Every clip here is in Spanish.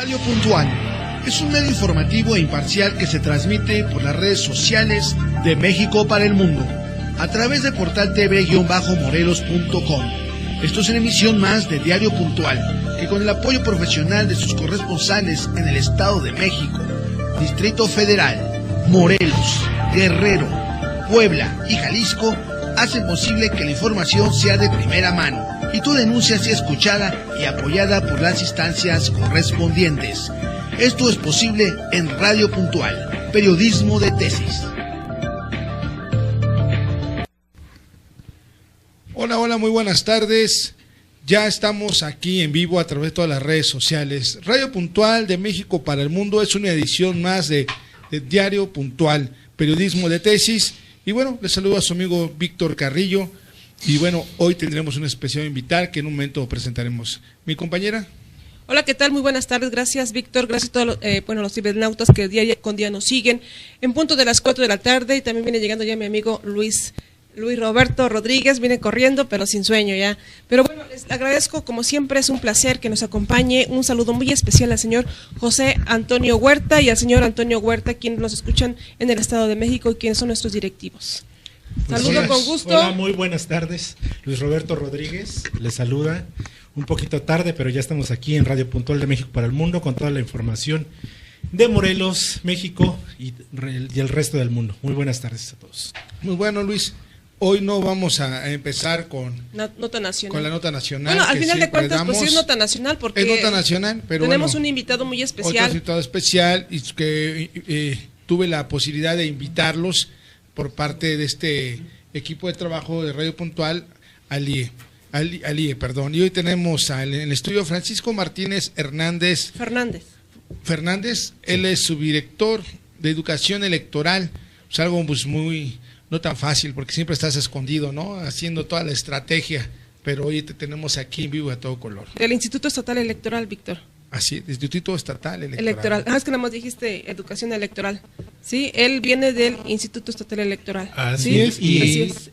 Radio Puntual es un medio informativo e imparcial que se transmite por las redes sociales de México para el mundo, a través de portal tv-morelos.com. Esto es una emisión más de Diario Puntual, que con el apoyo profesional de sus corresponsales en el Estado de México, Distrito Federal, Morelos, Guerrero, Puebla y Jalisco, hacen posible que la información sea de primera mano y tu denuncia sea escuchada y apoyada por las instancias correspondientes. Esto es posible en Radio Puntual, periodismo de tesis. Hola, muy buenas tardes. Ya estamos aquí en vivo a través de todas las redes sociales. Radio Puntual de México para el Mundo es una edición más de Diario Puntual, periodismo de tesis. Y bueno, les saludo a su amigo Víctor Carrillo. Y bueno, hoy tendremos una especial invitada que en un momento presentaremos. Mi compañera. Hola, ¿qué tal? Muy buenas tardes. Gracias, Víctor. Gracias a todos los cibernautas que día con día nos siguen. En punto de las 4 de la tarde, y también viene llegando ya mi amigo Luis Roberto Rodríguez, viene corriendo, pero sin sueño ya. Pero bueno, les agradezco, como siempre, es un placer que nos acompañe. Un saludo muy especial al señor José Antonio Huerta y al señor Antonio Huerta, quienes nos escuchan en el Estado de México y quienes son nuestros directivos. Saludo con gusto. Hola, muy buenas tardes. Luis Roberto Rodríguez les saluda. Un poquito tarde, pero ya estamos aquí en Radio Puntual de México para el Mundo con toda la información de Morelos, México y el resto del mundo. Muy buenas tardes a todos. Muy bueno, Luis. Hoy no vamos a empezar con nota nacional. Con la nota nacional. Bueno, al final de cuentas, pues sí es nota nacional porque es nota nacional, pero tenemos un invitado muy especial. Otro invitado especial y que tuve la posibilidad de invitarlos por parte de este equipo de trabajo de Radio Puntual, Alie, y hoy tenemos en el estudio Francisco Martínez Fernández, él es subdirector de Educación Electoral, es algo pues muy no tan fácil porque siempre estás escondido, ¿no? Haciendo toda la estrategia, pero hoy te tenemos aquí en vivo a todo color. Del Instituto Estatal Electoral, Víctor. Así, del Instituto Estatal Electoral. Es que nada más dijiste Educación Electoral. Sí, él viene del Instituto Estatal Electoral. Así ¿sí? es. Así es.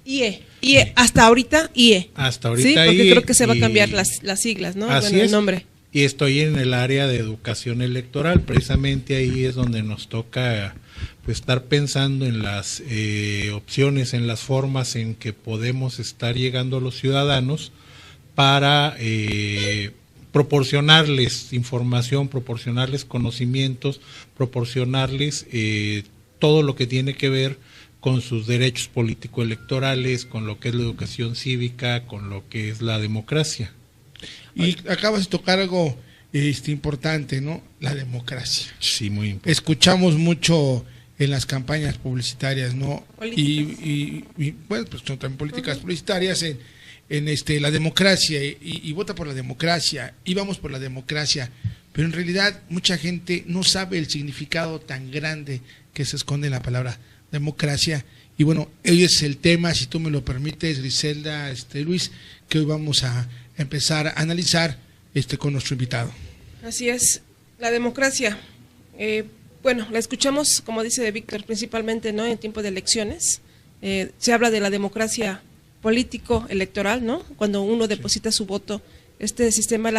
IE. Hasta ahorita IE. Hasta ahorita sí, porque IE, creo que se va a cambiar las siglas, ¿no? Así bueno, es. El nombre. Y estoy en el área de educación electoral, precisamente ahí es donde nos toca pues estar pensando en las opciones, en las formas en que podemos estar llegando a los ciudadanos para proporcionarles información, proporcionarles conocimientos, proporcionarles todo lo que tiene que ver con sus derechos político-electorales, con lo que es la educación cívica, con lo que es la democracia. Y acabas de tocar algo importante, ¿no? La democracia. Sí, muy importante. Escuchamos mucho en las campañas publicitarias, ¿no? Y bueno, pues son también políticas publicitarias en la democracia y vota por la democracia y vamos por la democracia, pero en realidad mucha gente no sabe el significado tan grande que se esconde en la palabra democracia. Y bueno, hoy es el tema, si tú me lo permites, Griselda, Luis, que hoy vamos a empezar a analizar con nuestro invitado. Así es, la democracia. Bueno, la escuchamos, como dice Víctor, principalmente, ¿no? En tiempo de elecciones. Se habla de la democracia político electoral, ¿no? Cuando uno deposita su voto, este sistema,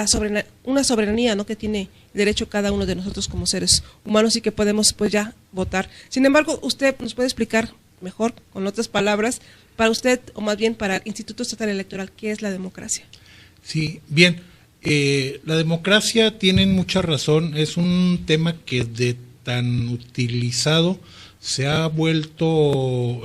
una soberanía, ¿no? Que tiene derecho cada uno de nosotros como seres humanos y que podemos pues ya votar. Sin embargo, usted nos puede explicar mejor, con otras palabras, para usted, o más bien para el Instituto Estatal Electoral, ¿qué es la democracia? Sí, bien. La democracia, tienen mucha razón, es un tema que de tan utilizado se ha vuelto,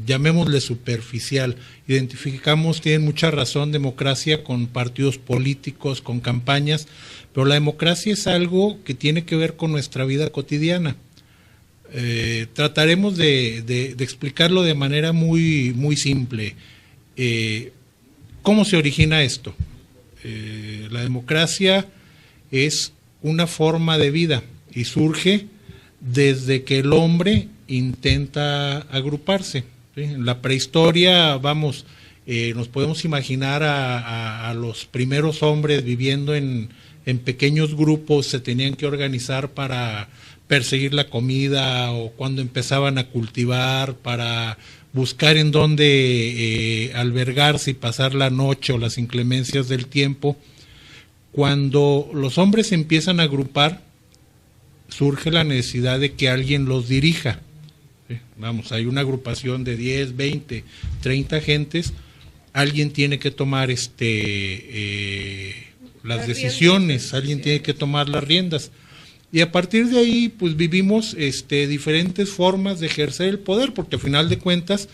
llamémosle superficial. Identificamos, tienen mucha razón, democracia con partidos políticos, con campañas, pero la democracia es algo que tiene que ver con nuestra vida cotidiana. Trataremos de explicarlo de manera muy, muy simple. ¿Cómo se origina esto? La democracia es una forma de vida y surge desde que el hombre intenta agruparse. ¿Sí? En la prehistoria, nos podemos imaginar a los primeros hombres viviendo en pequeños grupos, se tenían que organizar para perseguir la comida o cuando empezaban a cultivar, para buscar en dónde albergarse y pasar la noche o las inclemencias del tiempo. Cuando los hombres se empiezan a agrupar, surge la necesidad de que alguien los dirija. ¿Sí? Vamos, hay una agrupación de 10, 20, 30 gentes, alguien tiene que tomar las decisiones, alguien tiene que tomar las riendas. Y a partir de ahí, pues vivimos diferentes formas de ejercer el poder, porque al final de cuentas,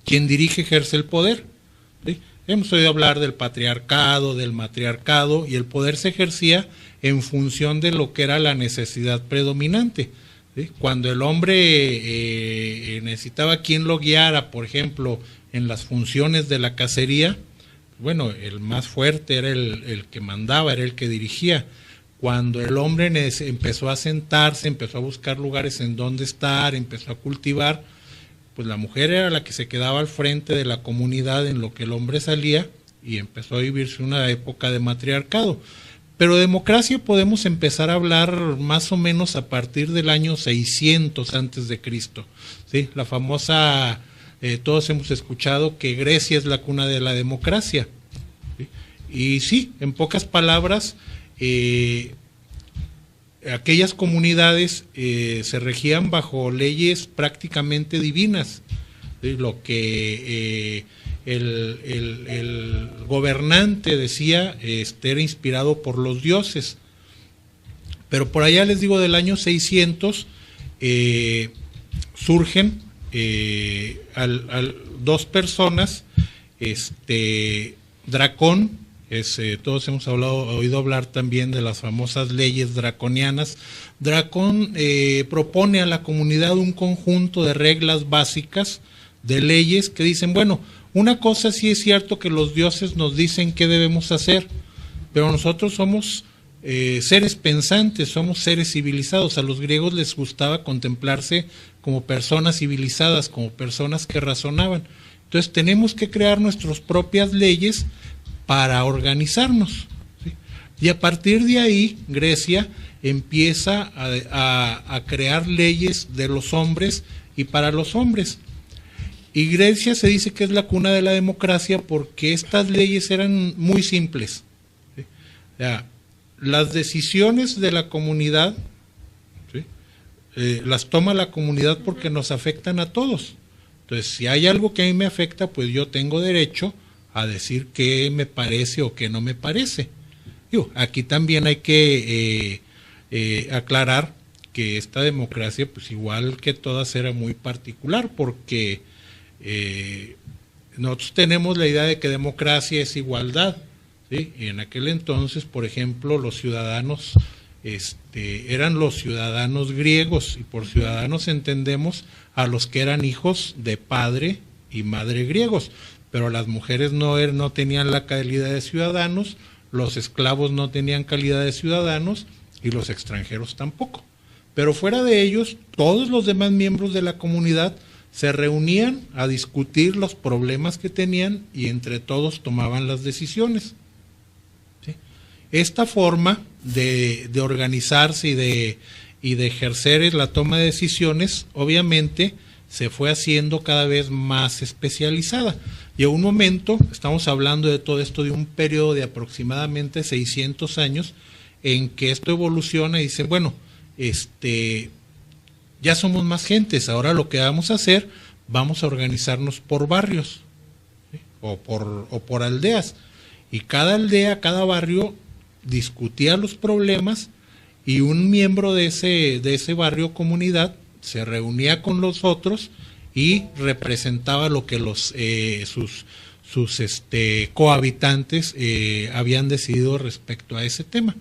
quien dirige ejerce el poder. ¿Sí? Hemos oído hablar del patriarcado, del matriarcado, y el poder se ejercía en función de lo que era la necesidad predominante. ¿Sí? Cuando el hombre necesitaba quien lo guiara, por ejemplo, en las funciones de la cacería, bueno, el más fuerte era el que mandaba, era el que dirigía. Cuando el hombre empezó a sentarse, empezó a buscar lugares en donde estar, empezó a cultivar, pues la mujer era la que se quedaba al frente de la comunidad en lo que el hombre salía, y empezó a vivirse una época de matriarcado. Pero democracia podemos empezar a hablar más o menos a partir del año 600 antes de Cristo. ¿Sí? La famosa, todos hemos escuchado que Grecia es la cuna de la democracia. ¿Sí? Y sí, en pocas palabras, aquellas comunidades se regían bajo leyes prácticamente divinas. ¿Sí? Lo que el gobernante decía era inspirado por los dioses. Pero por allá, les digo, del año 600 surgen dos personas, Dracón, todos hemos oído hablar también de las famosas leyes draconianas. Dracón propone a la comunidad un conjunto de reglas básicas, de leyes que dicen, bueno, una cosa sí es cierto que los dioses nos dicen qué debemos hacer, pero nosotros somos seres pensantes, somos seres civilizados. A los griegos les gustaba contemplarse como personas civilizadas, como personas que razonaban. Entonces tenemos que crear nuestras propias leyes para organizarnos. ¿Sí? Y a partir de ahí, Grecia empieza a crear leyes de los hombres y para los hombres. Y Grecia se dice que es la cuna de la democracia porque estas leyes eran muy simples. ¿Sí? O sea, las decisiones de la comunidad, ¿sí? Las toma la comunidad porque nos afectan a todos. Entonces, si hay algo que a mí me afecta, pues yo tengo derecho a decir qué me parece o qué no me parece. Aquí también hay que aclarar que esta democracia, pues igual que todas, era muy particular, porque nosotros tenemos la idea de que democracia es igualdad, ¿sí? Y en aquel entonces, por ejemplo, los ciudadanos eran los ciudadanos griegos, y por ciudadanos entendemos a los que eran hijos de padre y madre griegos, pero las mujeres no tenían la calidad de ciudadanos, los esclavos no tenían calidad de ciudadanos y los extranjeros tampoco. Pero fuera de ellos, todos los demás miembros de la comunidad se reunían a discutir los problemas que tenían y entre todos tomaban las decisiones. ¿Sí? Esta forma de organizarse y de ejercer la toma de decisiones, obviamente, se fue haciendo cada vez más especializada. Llegó un momento, estamos hablando de todo esto de un periodo de aproximadamente 600 años, en que esto evoluciona y dicen, bueno, ya somos más gentes, ahora lo que vamos a hacer, vamos a organizarnos por barrios, ¿sí? o por aldeas, y cada aldea, cada barrio discutía los problemas, y un miembro de ese barrio, comunidad, se reunía con los otros y representaba lo que sus cohabitantes habían decidido respecto a ese tema.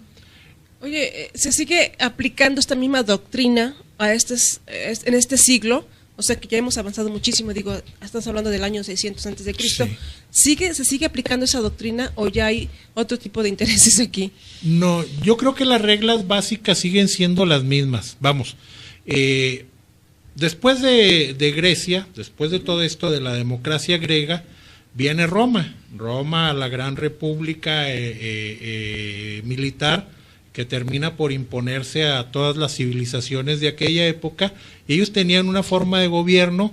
Oye, ¿se sigue aplicando esta misma doctrina en este siglo? O sea que ya hemos avanzado muchísimo, digo, estamos hablando del año 600 antes de Cristo. Sí. ¿Se sigue aplicando esa doctrina o ya hay otro tipo de intereses aquí? No, yo creo que las reglas básicas siguen siendo las mismas. Vamos, después de Grecia, después de todo esto de la democracia griega, viene Roma, la gran república militar, que termina por imponerse a todas las civilizaciones de aquella época, y ellos tenían una forma de gobierno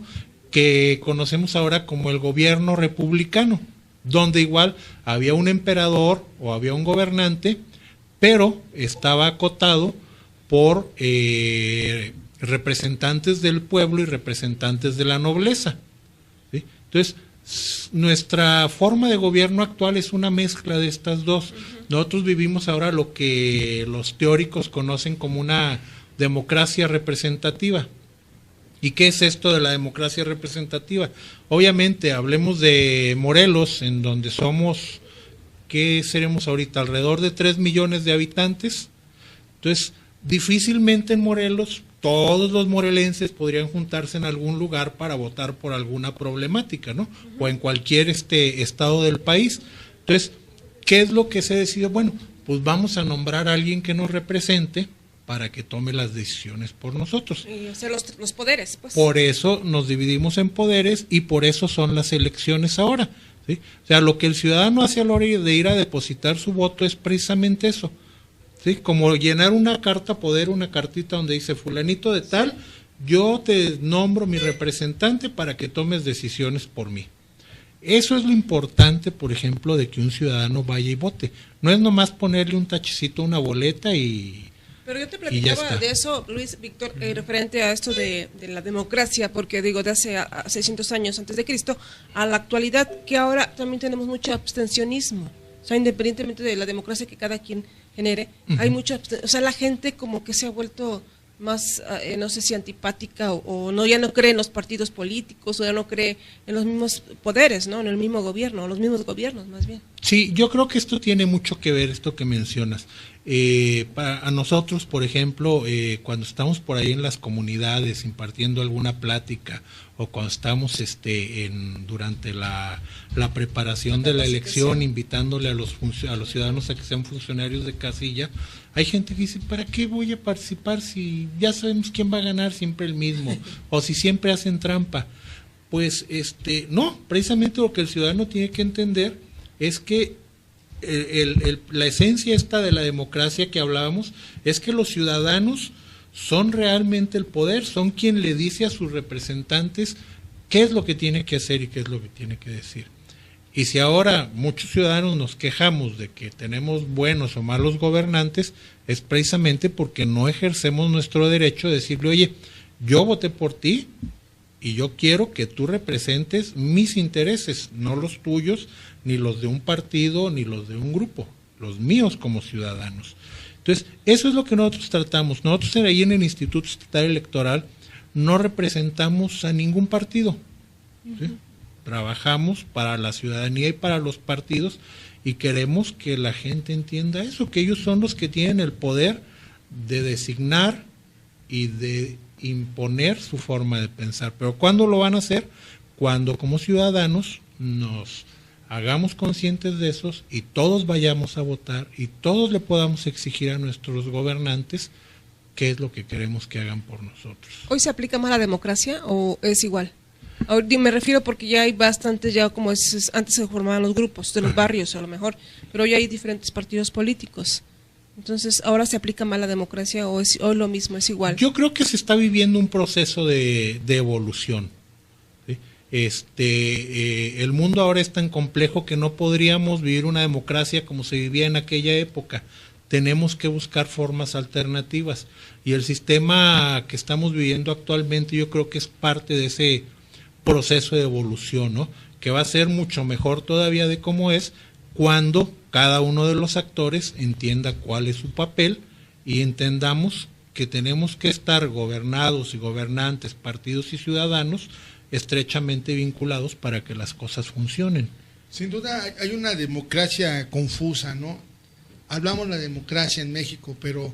que conocemos ahora como el gobierno republicano. donde igual había un emperador o había un gobernante, pero estaba acotado por representantes del pueblo y representantes de la nobleza, ¿sí? Entonces, nuestra forma de gobierno actual es una mezcla de estas dos. Nosotros vivimos ahora lo que los teóricos conocen como una democracia representativa. ¿Y qué es esto de la democracia representativa? Obviamente, hablemos de Morelos, en donde somos, ¿qué seremos ahorita? Alrededor de 3 millones de habitantes. Entonces, difícilmente en Morelos todos los morelenses podrían juntarse en algún lugar para votar por alguna problemática, ¿no? O en cualquier estado del país. Entonces, ¿qué es lo que se decidió? Bueno, pues vamos a nombrar a alguien que nos represente para que tome las decisiones por nosotros. Y hacer los poderes, pues. Por eso nos dividimos en poderes y por eso son las elecciones ahora, ¿sí? O sea, lo que el ciudadano hace a la hora de ir a depositar su voto es precisamente eso, ¿sí? Como llenar una carta poder, una cartita donde dice fulanito de tal, yo te nombro mi representante para que tomes decisiones por mí. Eso es lo importante, por ejemplo, de que un ciudadano vaya y vote. No es nomás ponerle un tachecito a una boleta y... Pero yo te platicaba de eso, Luis Víctor, referente a esto de la democracia, porque digo, de hace 600 años antes de Cristo, a la actualidad, que ahora también tenemos mucho abstencionismo. O sea, independientemente de la democracia que cada quien genere, hay mucho abstencionismo. O sea, la gente como que se ha vuelto más, no sé si antipática o no, ya no cree en los partidos políticos o ya no cree en los mismos poderes, ¿no? En el mismo gobierno, los mismos gobiernos más bien. Sí, yo creo que esto tiene mucho que ver, esto que mencionas. A nosotros, por ejemplo, cuando estamos por ahí en las comunidades impartiendo alguna plática o cuando estamos durante la preparación de la elección, invitándole a los ciudadanos a que sean funcionarios de casilla, hay gente que dice, ¿para qué voy a participar si ya sabemos quién va a ganar, siempre el mismo? O si siempre hacen trampa. Pues no, precisamente lo que el ciudadano tiene que entender es que la esencia esta de la democracia que hablábamos es que los ciudadanos son realmente el poder, son quien le dice a sus representantes qué es lo que tiene que hacer y qué es lo que tiene que decir. Y si ahora muchos ciudadanos nos quejamos de que tenemos buenos o malos gobernantes, es precisamente porque no ejercemos nuestro derecho de decirle, oye, yo voté por ti y yo quiero que tú representes mis intereses, no los tuyos, ni los de un partido, ni los de un grupo, los míos como ciudadanos. Entonces, eso es lo que nosotros tratamos. Nosotros ahí en el Instituto Estatal Electoral no representamos a ningún partido, ¿sí? Trabajamos para la ciudadanía y para los partidos y queremos que la gente entienda eso, que ellos son los que tienen el poder de designar y de imponer su forma de pensar. Pero ¿cuándo lo van a hacer? Cuando como ciudadanos nos hagamos conscientes de esos y todos vayamos a votar y todos le podamos exigir a nuestros gobernantes qué es lo que queremos que hagan por nosotros. ¿Hoy se aplica más la democracia o es igual? Me refiero porque ya hay bastantes, ya como antes se formaban los grupos de los barrios a lo mejor, pero hoy hay diferentes partidos políticos. Entonces, ¿ahora se aplica más la democracia o es lo mismo, es igual? Yo creo que se está viviendo un proceso de evolución. ¿Sí? El mundo ahora es tan complejo que no podríamos vivir una democracia como se vivía en aquella época. Tenemos que buscar formas alternativas y el sistema que estamos viviendo actualmente yo creo que es parte de ese proceso de evolución, ¿no? Que va a ser mucho mejor todavía de cómo es cuando cada uno de los actores entienda cuál es su papel y entendamos que tenemos que estar gobernados y gobernantes, partidos y ciudadanos estrechamente vinculados para que las cosas funcionen. Sin duda hay una democracia confusa, ¿no? Hablamos de la democracia en México, pero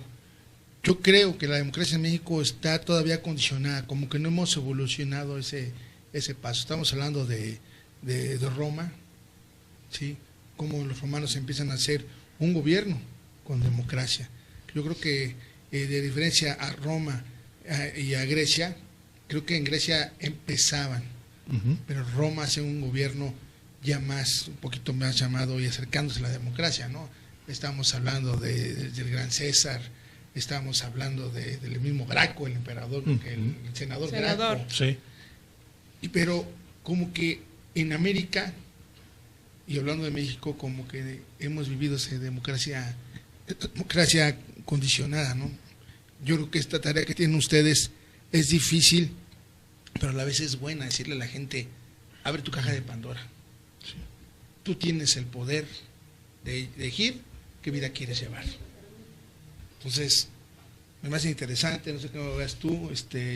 yo creo que la democracia en México está todavía condicionada, como que no hemos evolucionado ese paso. Estamos hablando de Roma, ¿sí? Cómo los romanos empiezan a hacer un gobierno con democracia. Yo creo que de diferencia a Roma y a Grecia, creo que en Grecia empezaban, pero Roma hace un gobierno ya un poquito más llamado y acercándose a la democracia, ¿no? Estamos hablando del gran César, estamos hablando del mismo Graco, el emperador, el senador Graco. Sí. Pero como que en América Y hablando de México, como que hemos vivido esa democracia condicionada, ¿no? Yo creo que esta tarea que tienen ustedes es difícil, pero a la vez es buena, decirle a la gente, abre tu caja de Pandora. Sí. Tú tienes el poder de elegir qué vida quieres llevar. Entonces, me parece interesante, no sé cómo lo veas tú,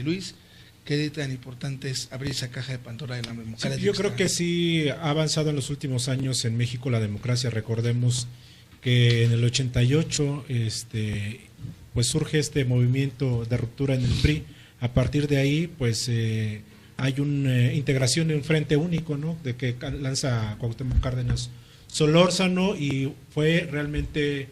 Luis, qué tan importante es abrir esa caja de Pandora de la democracia. Sí, yo creo que sí ha avanzado en los últimos años en México la democracia. Recordemos que en el 88 pues surge este movimiento de ruptura en el PRI. A partir de ahí pues hay una integración en un frente único, ¿no? De que lanza Cuauhtémoc Cárdenas Solórzano, y fue realmente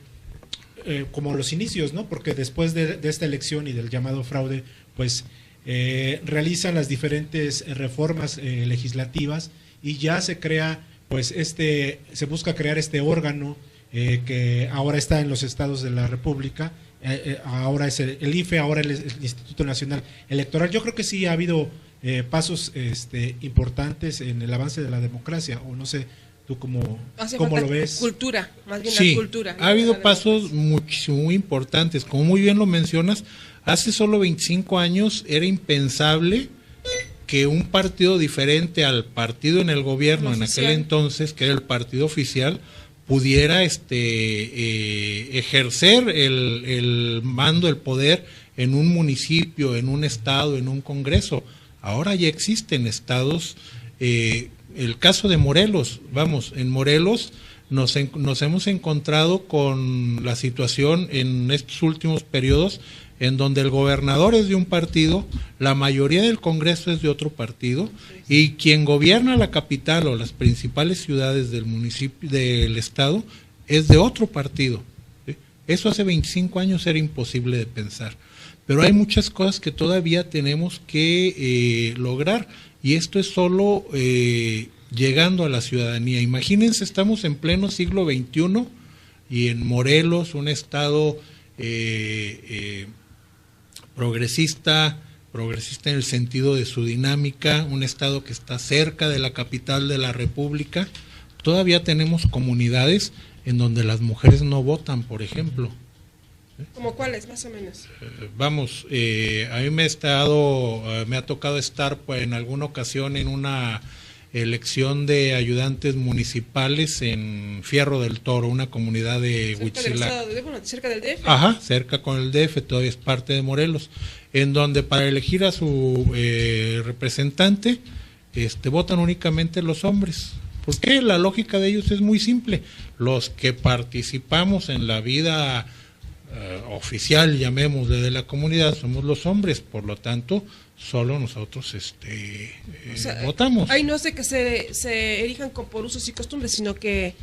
como los inicios, ¿no? Porque después de esta elección y del llamado fraude, pues realizan las diferentes reformas legislativas, y ya se crea pues se busca crear este órgano que ahora está en los estados de la República. Ahora es el IFE, ahora el Instituto Nacional Electoral. Yo creo que sí ha habido pasos importantes en el avance de la democracia, o no sé tú cómo lo ves. Cultura, más bien sí, la cultura. Ha habido pasos muy importantes, como muy bien lo mencionas. Hace solo 25 años era impensable que un partido diferente al partido en el gobierno en aquel entonces, que era el partido oficial, pudiera ejercer el mando, el poder en un municipio, en un estado, en un congreso. Ahora ya existen estados, el caso de Morelos, en Morelos nos hemos encontrado con la situación en estos últimos periodos en donde el gobernador es de un partido, la mayoría del Congreso es de otro partido, y quien gobierna la capital o las principales ciudades del municipio, del estado, es de otro partido. ¿Sí? Eso hace 25 años era imposible de pensar. Pero hay muchas cosas que todavía tenemos que lograr, y esto es solo llegando a la ciudadanía. Imagínense, estamos en pleno siglo XXI y en Morelos, un estado progresista en el sentido de su dinámica, un estado que está cerca de la capital de la República, todavía tenemos comunidades en donde las mujeres no votan, por ejemplo. ¿Cómo cuáles, más o menos? A mí me ha tocado estar pues, en alguna ocasión en una elección de ayudantes municipales en Fierro del Toro, una comunidad de Huitzilac. ¿Cerca del DF? Ajá, cerca con el DF, todavía es parte de Morelos, en donde para elegir a su representante votan únicamente los hombres. ¿Por qué? La lógica de ellos es muy simple. Los que participamos en la vida oficial, llamémosle, de la comunidad, somos los hombres, por lo tanto solo nosotros votamos. Ahí no es de que se erijan por usos y costumbres, sino que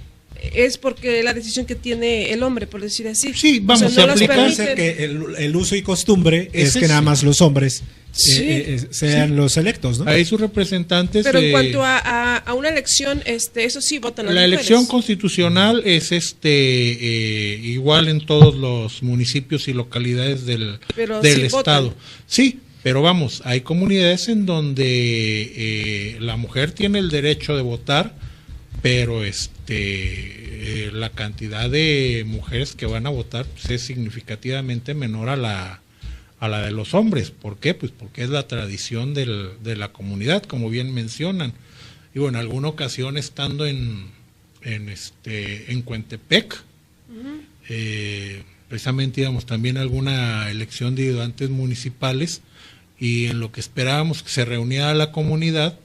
es porque la decisión que tiene el hombre, por decir así. Sí, vamos, se aplica que el uso y costumbre es que nada más los hombres sean los electos, ¿no? Ahí sus representantes. Pero en cuanto a una elección, eso sí votan las mujeres. La elección constitucional es igual en todos los municipios y localidades del estado. Votan. Sí, pero vamos, hay comunidades en donde la mujer tiene el derecho de votar, pero la cantidad de mujeres que van a votar pues, es significativamente menor a la de los hombres. ¿Por qué? Pues porque es la tradición de la comunidad, como bien mencionan. Y bueno, en alguna ocasión estando en Coentepec, precisamente íbamos también a alguna elección de ayudantes municipales, y en lo que esperábamos que se reuniera la comunidad,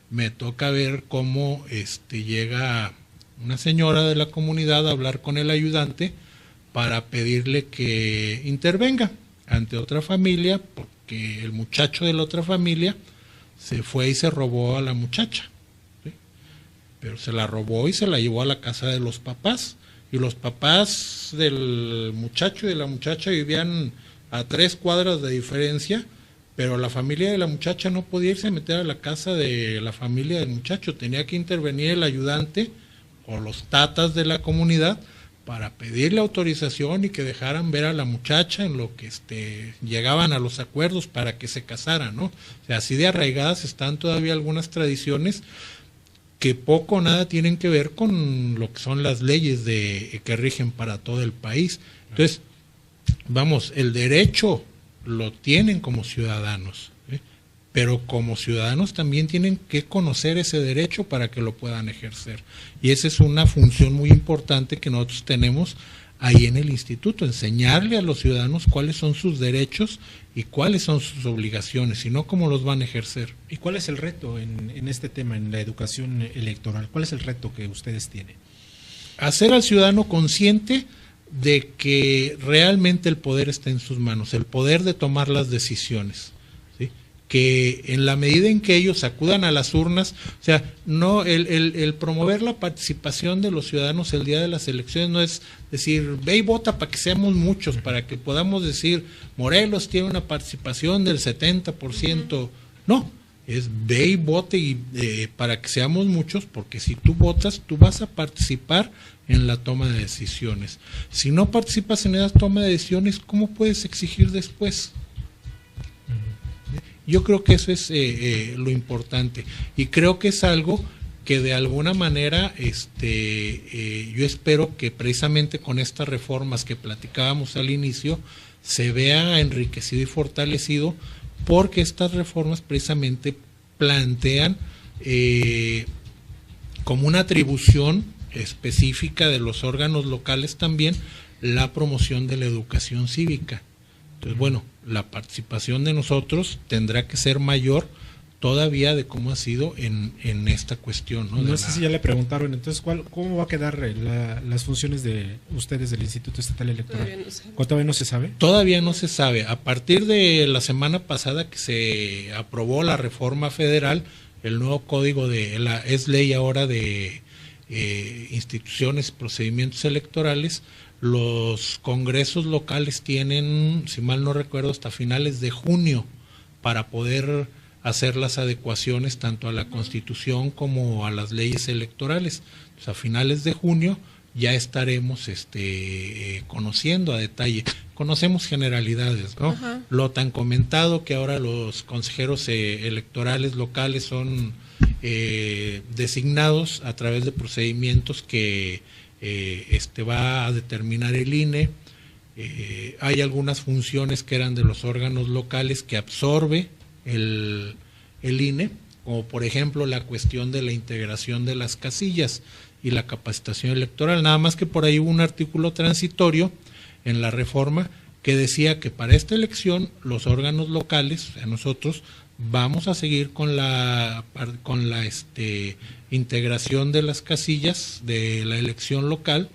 me toca ver cómo llega una señora de la comunidad a hablar con el ayudante para pedirle que intervenga ante otra familia, porque el muchacho de la otra familia se fue y se robó a la muchacha, ¿sí? Pero se la robó y se la llevó a la casa de los papás, y los papás del muchacho y de la muchacha vivían a 3 cuadras de diferencia, pero la familia de la muchacha no podía irse a meter a la casa de la familia del muchacho, tenía que intervenir el ayudante o los tatas de la comunidad para pedirle autorización y que dejaran ver a la muchacha, en lo que llegaban a los acuerdos para que se casaran, ¿no? O sea, así de arraigadas están todavía algunas tradiciones que poco o nada tienen que ver con lo que son las leyes que rigen para todo el país. Entonces, vamos, el derecho lo tienen como ciudadanos, pero como ciudadanos también tienen que conocer ese derecho para que lo puedan ejercer. Y esa es una función muy importante que nosotros tenemos ahí en el instituto, enseñarle a los ciudadanos cuáles son sus derechos y cuáles son sus obligaciones, y no cómo los van a ejercer. ¿Y cuál es el reto en este tema, en la educación electoral? ¿Cuál es el reto que ustedes tienen? Hacer al ciudadano consciente de que realmente el poder está en sus manos, el poder de tomar las decisiones, ¿sí? Que en la medida en que ellos acudan a las urnas, o sea, no el promover la participación de los ciudadanos el día de las elecciones no es decir, ve y vota para que seamos muchos, para que podamos decir, Morelos tiene una participación del 70%, no, es ve y vote para que seamos muchos, porque si tú votas, tú vas a participar en la toma de decisiones. Si no participas en esa toma de decisiones, ¿cómo puedes exigir después? Yo creo que eso es lo importante, y creo que es algo que de alguna manera yo espero que precisamente con estas reformas que platicábamos al inicio se vea enriquecido y fortalecido, porque estas reformas precisamente plantean como una atribución específica de los órganos locales también la promoción de la educación cívica. Entonces, bueno, la participación de nosotros tendrá que ser mayor todavía de cómo ha sido en esta cuestión. No sé si ya le preguntaron, entonces, ¿cómo va a quedar las funciones de ustedes del Instituto Estatal Electoral? ¿Todavía no se sabe? Todavía no se sabe. A partir de la semana pasada que se aprobó la reforma federal, el nuevo código es ley ahora de instituciones, procedimientos electorales, los congresos locales tienen, si mal no recuerdo, hasta finales de junio para poder hacer las adecuaciones tanto a la Constitución como a las leyes electorales. Entonces, a finales de junio ya estaremos conociendo a detalle. Conocemos generalidades, ¿no? Ajá. Lo tan comentado que ahora los consejeros electorales locales son designados a través de procedimientos que va a determinar el INE. Hay algunas funciones que eran de los órganos locales que absorbe el INE, como por ejemplo la cuestión de la integración de las casillas y la capacitación electoral, nada más que por ahí hubo un artículo transitorio en la reforma que decía que para esta elección los órganos locales, o sea, nosotros vamos a seguir con la integración de las casillas de la elección local,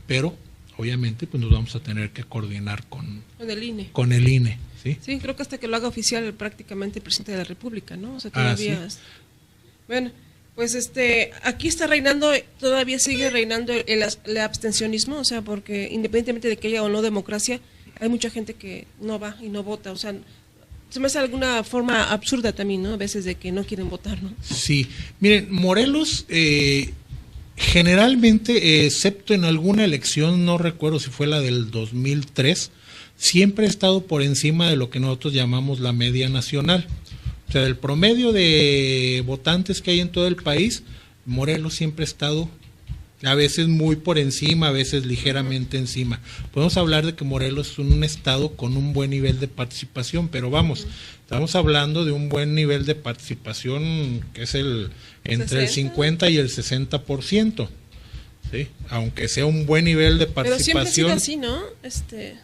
pero obviamente pues nos vamos a tener que coordinar con el INE. Con el INE. ¿Sí? Sí, creo que hasta que lo haga oficial prácticamente el presidente de la República, ¿no? O sea, todavía... ¿sí? Bueno, pues aquí está reinando, todavía sigue reinando el abstencionismo, o sea, porque independientemente de que haya o no democracia, hay mucha gente que no va y no vota, o sea, se me hace alguna forma absurda también, ¿no? A veces de que no quieren votar, ¿no? Sí, miren, Morelos... generalmente, excepto en alguna elección, no recuerdo si fue la del 2003, siempre ha estado por encima de lo que nosotros llamamos la media nacional. O sea, del promedio de votantes que hay en todo el país, Morelos siempre ha estado a veces muy por encima, a veces ligeramente encima. Podemos hablar de que Morelos es un estado con un buen nivel de participación, pero vamos, estamos hablando de un buen nivel de participación que es entre el 50 y el 60%, ¿sí? Aunque sea un buen nivel de participación. Pero siempre ha sido así, ¿no?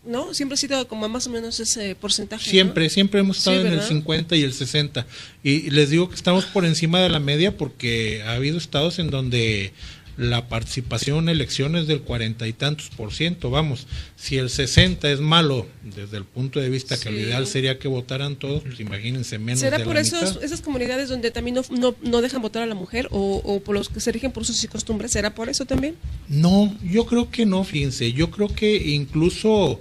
¿No? Siempre ha sido como más o menos ese porcentaje. Siempre, ¿no? Siempre hemos estado en el 50 y el 60. Y les digo que estamos por encima de la media porque ha habido estados en donde la participación en elecciones es del 40 y tantos %. Vamos, si el 60 es malo desde el punto de vista que lo ideal sería que votaran todos, pues imagínense menos de la mitad. ¿Será por esas comunidades donde también no dejan votar a la mujer o por los que se rigen por usos y costumbres? ¿Será por eso también? No, yo creo que no, fíjense. Yo creo que incluso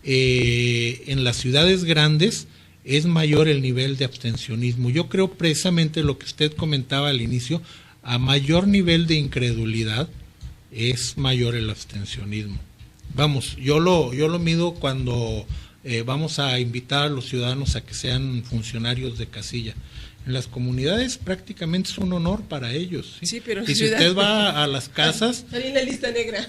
en las ciudades grandes es mayor el nivel de abstencionismo. Yo creo precisamente lo que usted comentaba al inicio, a mayor nivel de incredulidad es mayor el abstencionismo. Vamos, yo lo mido cuando vamos a invitar a los ciudadanos a que sean funcionarios de casilla. En las comunidades prácticamente es un honor para ellos. Sí, Sí, pero en y la si ciudad- usted va a las casas, Salí en la lista negra.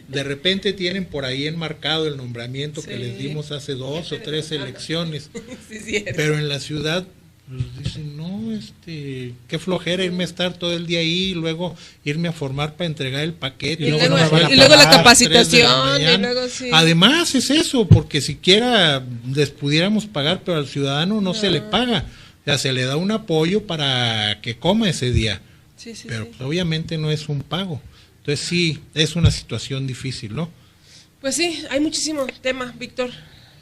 de repente tienen por ahí enmarcado el nombramiento que Sí. les dimos hace 2 o 3 elecciones. Sí, cierto. Pero en la ciudad pues, dicen, no, qué flojera irme a estar todo el día ahí y luego irme a formar para entregar el paquete. Y luego luego- no me van a y luego la pagar a las 3 de la capacitación, y mañana. luego sí. Además es eso, porque siquiera les pudiéramos pagar, pero al ciudadano no se le paga. O sea, se le da un apoyo para que coma ese día, Sí, sí, pero sí. pues, obviamente no es un pago. Entonces sí, es una situación difícil, ¿no? Pues sí, hay muchísimo tema, Víctor.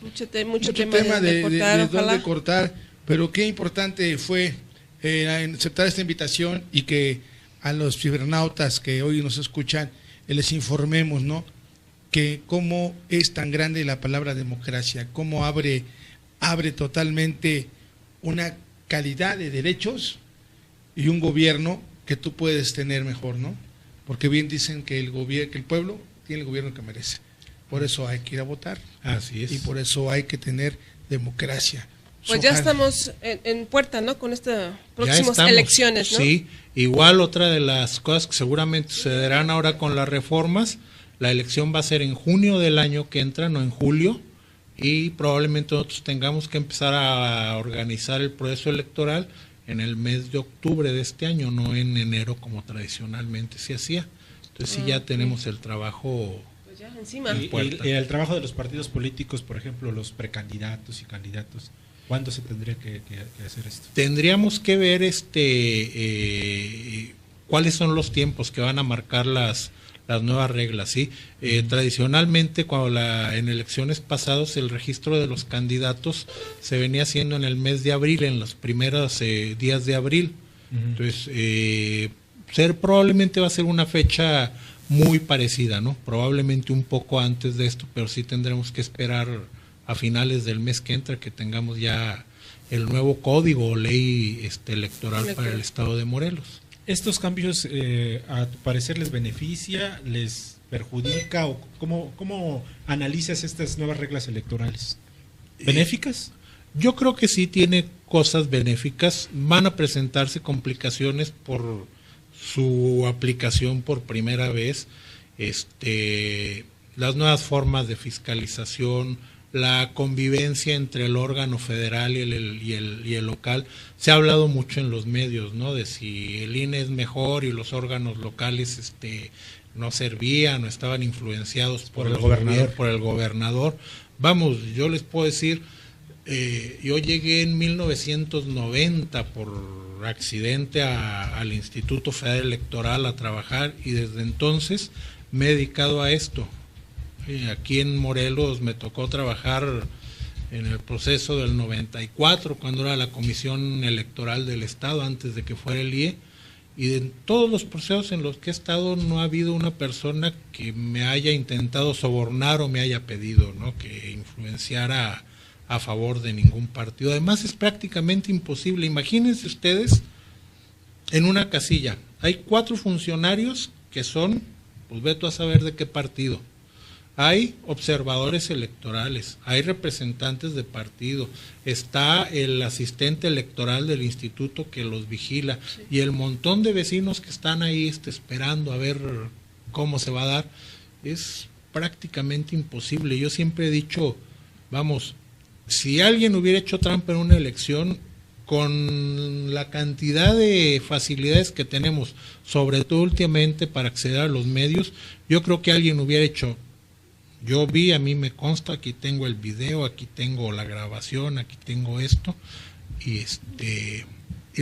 Mucho Mucho tema, tema de cortar, ojalá. dónde cortar, pero qué importante fue aceptar esta invitación y que a los cibernautas que hoy nos escuchan les informemos, ¿no? Que cómo es tan grande la palabra democracia, cómo abre totalmente una calidad de derechos y un gobierno que tú puedes tener mejor, ¿no? Porque bien dicen que que el pueblo tiene el gobierno que merece. Por eso hay que ir a votar. Así es. Y por eso hay que tener democracia. Pues ya Ojalá. estamos en puerta, ¿no? Con estas Ya próximas estamos, elecciones, ¿no? Sí, igual otra de las cosas que seguramente sucederán ahora con las reformas, la elección va a ser en junio del año que entra, no en julio, y probablemente nosotros tengamos que empezar a organizar el proceso electoral en el mes de octubre de este año, no en enero como tradicionalmente se hacía. Entonces sí ya tenemos el trabajo. Pues ya encima. puerta. Y el trabajo de los partidos políticos, por ejemplo, los precandidatos y candidatos, ¿cuándo se tendría que hacer esto? Tendríamos que ver cuáles son los tiempos que van a marcar las nuevas reglas, ¿sí? Tradicionalmente, en elecciones pasadas, el registro de los candidatos se venía haciendo en el mes de abril, en los primeros días de abril. Entonces, probablemente va a ser una fecha muy parecida, ¿no? Probablemente un poco antes de esto, pero sí tendremos que esperar a finales del mes que entra que tengamos ya el nuevo código o ley electoral para el estado de Morelos. ¿Estos cambios, a tu parecer, les beneficia, les perjudica o cómo analizas estas nuevas reglas electorales? ¿Benéficas? Yo creo que sí tiene cosas benéficas. Van a presentarse complicaciones por su aplicación por primera vez. Las nuevas formas de fiscalización, la convivencia entre el órgano federal y el local. Se ha hablado mucho en los medios, ¿no? De si el INE es mejor y los órganos locales no servían o estaban influenciados por el gobernador. Vamos, yo les puedo decir, yo llegué en 1990 por accidente al Instituto Federal Electoral a trabajar y desde entonces me he dedicado a esto. Aquí en Morelos me tocó trabajar en el proceso del 94, cuando era la Comisión Electoral del Estado, antes de que fuera el IE, y en todos los procesos en los que he estado no ha habido una persona que me haya intentado sobornar o me haya pedido, ¿no?, que influenciara a favor de ningún partido. Además es prácticamente imposible. Imagínense ustedes, en una casilla hay 4 funcionarios que son, pues ve tú a saber de qué partido. Hay observadores electorales, hay representantes de partido, está el asistente electoral del instituto que los vigila, sí, y el montón de vecinos que están ahí esperando a ver cómo se va a dar. Es prácticamente imposible. Yo siempre he dicho, vamos, si alguien hubiera hecho trampa en una elección, con la cantidad de facilidades que tenemos, sobre todo últimamente para acceder a los medios, yo creo que alguien hubiera hecho. Yo vi, a mí me consta, aquí tengo el video, aquí tengo la grabación, aquí tengo esto, y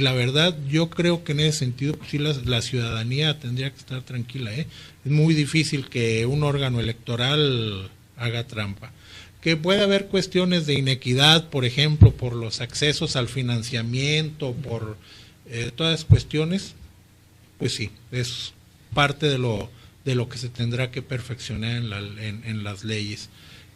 la verdad yo creo que en ese sentido pues sí la ciudadanía tendría que estar tranquila, ¿eh? Es muy difícil que un órgano electoral haga trampa. Que puede haber cuestiones de inequidad, por ejemplo, por los accesos al financiamiento, por todas las cuestiones, pues sí, es parte de lo que se tendrá que perfeccionar en las leyes.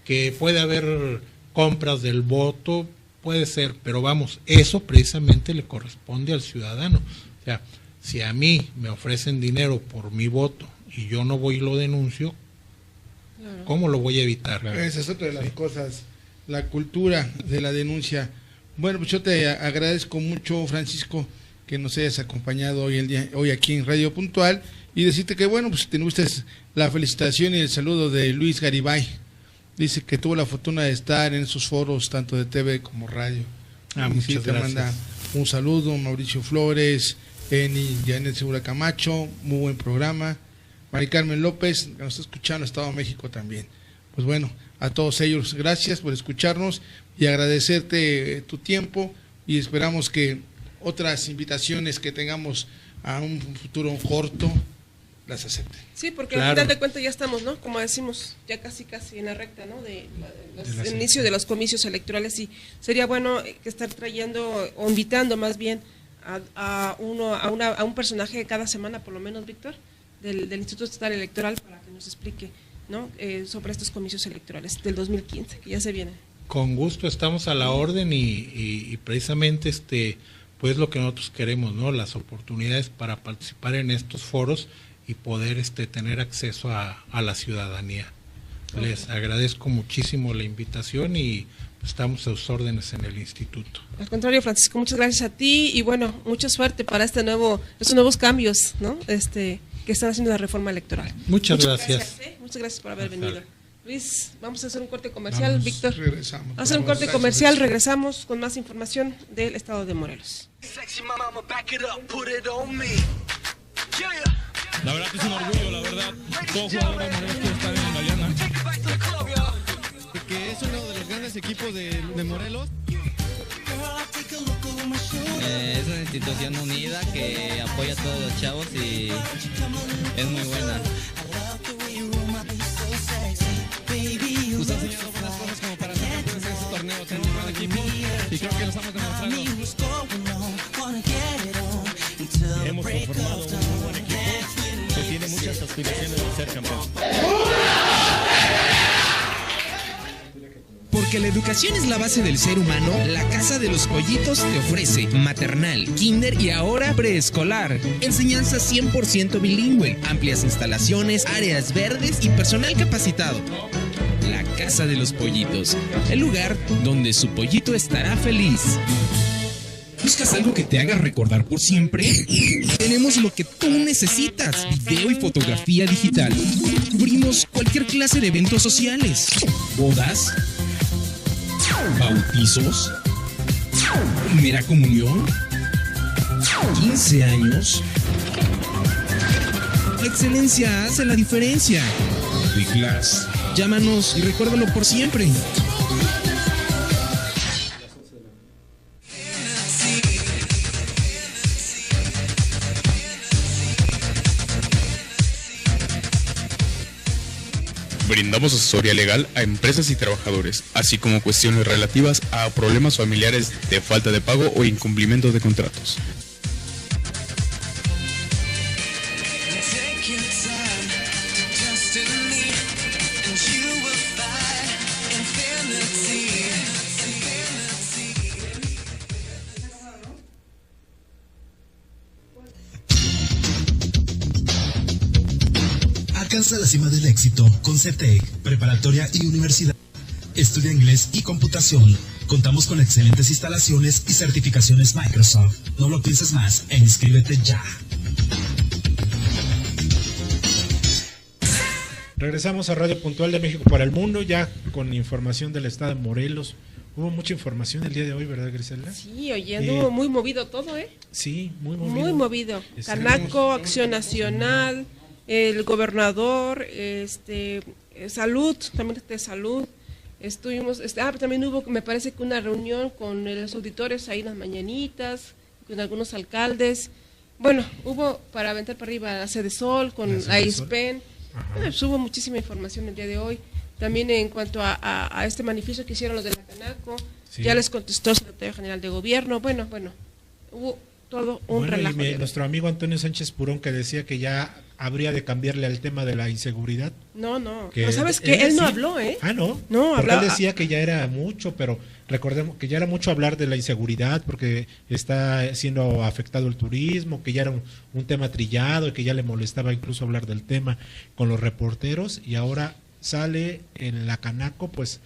Que puede haber compras del voto, puede ser, pero vamos, eso precisamente le corresponde al ciudadano. O sea, si a mí me ofrecen dinero por mi voto y yo no voy y lo denuncio, ¿cómo lo voy a evitar? Esa es otra de las cosas, la cultura de la denuncia Bueno, pues yo te agradezco mucho, Francisco, que nos hayas acompañado hoy aquí en Radio Puntual, y decirte que, bueno, pues tuviste la felicitación y el saludo de Luis Garibay. Dice que tuvo la fortuna de estar en esos foros, tanto de TV como radio. Muchas te gracias. manda un saludo, Mauricio Flores, Eni, Janet Segura Camacho, muy buen programa. Mari Carmen López, que nos está escuchando, Estado de México también. Pues bueno, a todos ellos, gracias por escucharnos y agradecerte tu tiempo, y esperamos que otras invitaciones que tengamos a un futuro corto las acepten. Sí, porque Claro. al final de cuentas ya estamos, ¿no? Como decimos, ya casi en la recta, ¿no? El inicio de los comicios electorales, y sería bueno que estar trayendo o invitando más bien a un personaje cada semana, por lo menos, Víctor, del Instituto Estatal Electoral, para que nos explique, ¿no? Sobre estos comicios electorales del 2015, que ya se vienen. Con gusto, estamos a la orden y precisamente pues lo que nosotros queremos, ¿no? Las oportunidades para participar en estos foros y poder tener acceso a la ciudadanía. Les agradezco muchísimo la invitación y estamos a sus órdenes en el instituto. Al contrario, Francisco, muchas gracias a ti, y bueno, mucha suerte para estos nuevos cambios, ¿no? Que están haciendo la reforma electoral. Muchas gracias. Muchas gracias por haber Buenas venido. tardes. Luis, vamos a hacer un corte comercial. Vamos, Víctor, regresamos. vamos a hacer un corte Gracias, comercial, Luis. regresamos con más información del estado de Morelos. La verdad que es un orgullo, la verdad. Todo jugador de Morelos quiere estar en la llana. Que es uno de los grandes equipos de Morelos. Es una institución unida que apoya a todos los chavos y es muy buena. Nos ha enseñado buenas cosas como para ser campeones en este torneo. Tenemos un gran equipo y creo que lo estamos demostrando. Hemos conformado un muy buen equipo que tiene muchas aspiraciones de ser campeón. Porque la educación es la base del ser humano, la Casa de los Pollitos te ofrece maternal, kinder y ahora preescolar. Enseñanza 100% bilingüe, amplias instalaciones, áreas verdes y personal capacitado. La Casa de los Pollitos, el lugar donde su pollito estará feliz. ¿Buscas algo que te haga recordar por siempre? Tenemos lo que tú necesitas, video y fotografía digital. Cubrimos cualquier clase de eventos sociales, bodas, bautizos, primera comunión, 15 años. La excelencia hace la diferencia. Big Glass. Llámanos y recuérdalo por siempre. Brindamos asesoría legal a empresas y trabajadores, así como cuestiones relativas a problemas familiares de falta de pago o incumplimiento de contratos. Alcanza la cima del éxito con CETEC, preparatoria y universidad. Estudia inglés y computación. Contamos con excelentes instalaciones y certificaciones Microsoft. No lo pienses más e inscríbete ya. Regresamos a Radio Puntual de México para el Mundo, ya con información del estado de Morelos. Hubo mucha información el día de hoy, ¿verdad, Griselda? Sí, oye, anduvo muy movido todo, ¿eh? Sí, muy movido. Muy movido. Canaco, Acción Nacional, el gobernador, salud, también de salud. Estuvimos, también hubo, me parece que una reunión con los auditores ahí en las mañanitas, con algunos alcaldes. Bueno, hubo para aventar para arriba la Sede Sol, con la ISPEN. Hubo muchísima información el día de hoy. También en cuanto a este manifiesto que hicieron los de la Canaco, sí. Ya les contestó el secretario general de gobierno. Bueno, hubo todo un relajo. Nuestro amigo Antonio Sánchez Purón, que decía que ya habría de cambiarle al tema de la inseguridad. No, ¿sabes qué? Él no habló, ¿eh? No, porque él decía que ya era mucho, pero recordemos que ya era mucho hablar de la inseguridad porque está siendo afectado el turismo, que ya era un tema trillado y que ya le molestaba incluso hablar del tema con los reporteros, y ahora sale en la Canaco, pues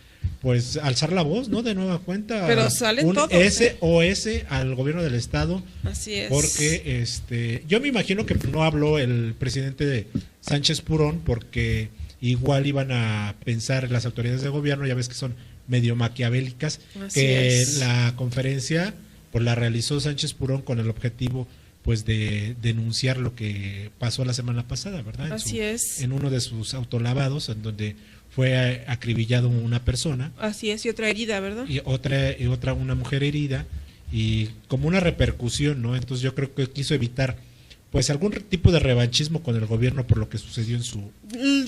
alzar la voz, ¿no? De nueva cuenta. Pero salen un todos. SOS al gobierno del estado. Así es. Porque yo me imagino que no habló el presidente de Sánchez Purón porque igual iban a pensar las autoridades de gobierno, ya ves que son medio maquiavélicas, Así que es. la conferencia pues la realizó Sánchez Purón con el objetivo pues de denunciar lo que pasó la semana pasada, ¿verdad? Así es. En uno de sus autolavados, en donde fue acribillado una persona. Así es, y otra herida, ¿verdad? Y otra una mujer herida, y como una repercusión, ¿no? Entonces yo creo que quiso evitar pues algún tipo de revanchismo con el gobierno por lo que sucedió en su...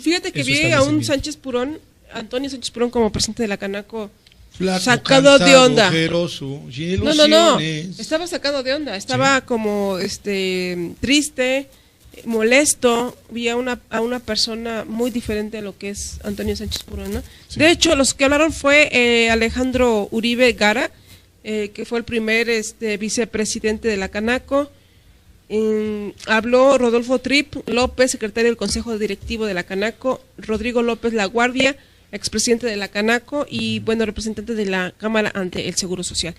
Fíjate que vi a un Sánchez Purón, Antonio Sánchez Purón, como presidente de la Canaco, Flaco, sacado de onda. ojeroso, sin No, ilusiones. estaba sacado de onda, estaba como triste, molesto. Vi a una persona muy diferente a lo que es Antonio Sánchez Purón, ¿no? Sí. De hecho, los que hablaron fue Alejandro Uribe Gara, que fue el primer vicepresidente de la Canaco. Habló Rodolfo Tripp López, secretario del Consejo Directivo de la Canaco, Rodrigo López Laguardia, expresidente de la Canaco, y bueno, representante de la Cámara ante el Seguro Social.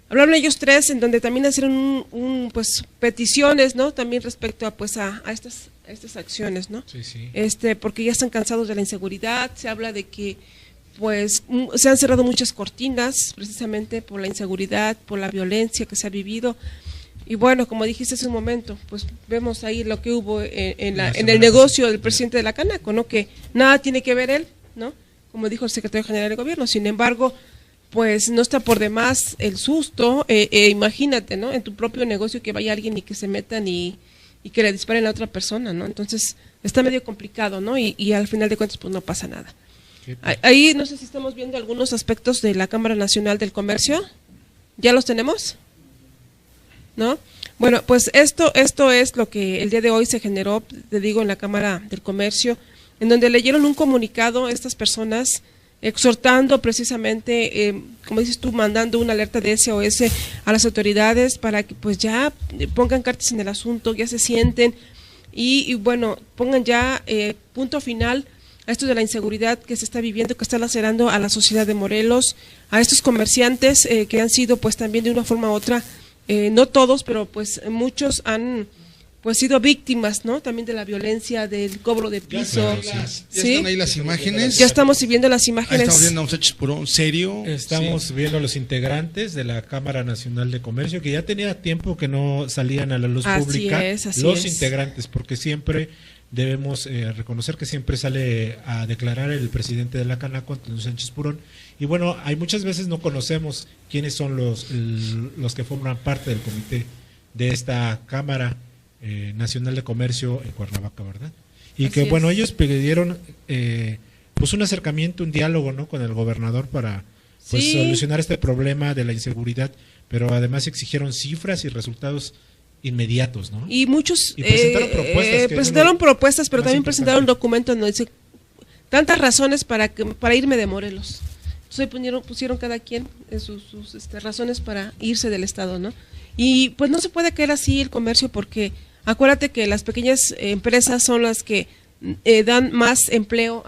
Hablaron ellos tres, en donde también hicieron pues peticiones, ¿no? También respecto a estas acciones, ¿no? Sí, sí. Porque ya están cansados de la inseguridad. Se habla de que pues se han cerrado muchas cortinas precisamente por la inseguridad, por la violencia que se ha vivido. Y bueno, como dijiste hace un momento, pues vemos ahí lo que hubo en el negocio del presidente de la Canaco, ¿no? Que nada tiene que ver él, ¿no? Como dijo el secretario general del gobierno. Sin embargo, pues no está por demás el susto. Imagínate, ¿no? En tu propio negocio que vaya alguien y que se metan y que le disparen a otra persona, ¿no? Entonces está medio complicado, ¿no? Y al final de cuentas pues no pasa nada. Ahí no sé si estamos viendo algunos aspectos de la Cámara Nacional del Comercio. ¿Ya los tenemos? ¿No? Bueno, pues esto es lo que el día de hoy se generó, te digo, en la Cámara del Comercio, en donde leyeron un comunicado estas personas exhortando precisamente, como dices tú, mandando una alerta de SOS a las autoridades para que pues ya pongan cartas en el asunto, ya se sienten y bueno, pongan ya punto final a esto de la inseguridad que se está viviendo, que está lacerando a la sociedad de Morelos, a estos comerciantes que han sido pues también de una forma u otra, no todos, pero pues muchos han pues sido víctimas, ¿no? También de la violencia, del cobro de piso. Ya están ahí las imágenes. Ya estamos viendo las imágenes. Ahí estamos viendo a un Sánchez Purón serio. Estamos viendo a los integrantes de la Cámara Nacional de Comercio, que ya tenía tiempo que no salían a la luz pública. Los integrantes, porque siempre debemos reconocer que siempre sale a declarar el presidente de la Canaco, Antonio Sánchez Purón. Y bueno, hay muchas veces no conocemos quiénes son los que forman parte del comité de esta Cámara Nacional de Comercio en Cuernavaca, ¿verdad? Y Así que bueno, es. ellos pidieron pues un acercamiento, un diálogo, ¿no? Con el gobernador para pues solucionar este problema de la inseguridad, pero además exigieron cifras y resultados inmediatos, ¿no? Y muchos presentaron propuestas, pero también presentaron un documento donde dice tantas razones para irme de Morelos. Entonces pusieron cada quien sus razones para irse del estado, ¿no? Y pues no se puede caer así el comercio, porque acuérdate que las pequeñas empresas son las que dan más empleo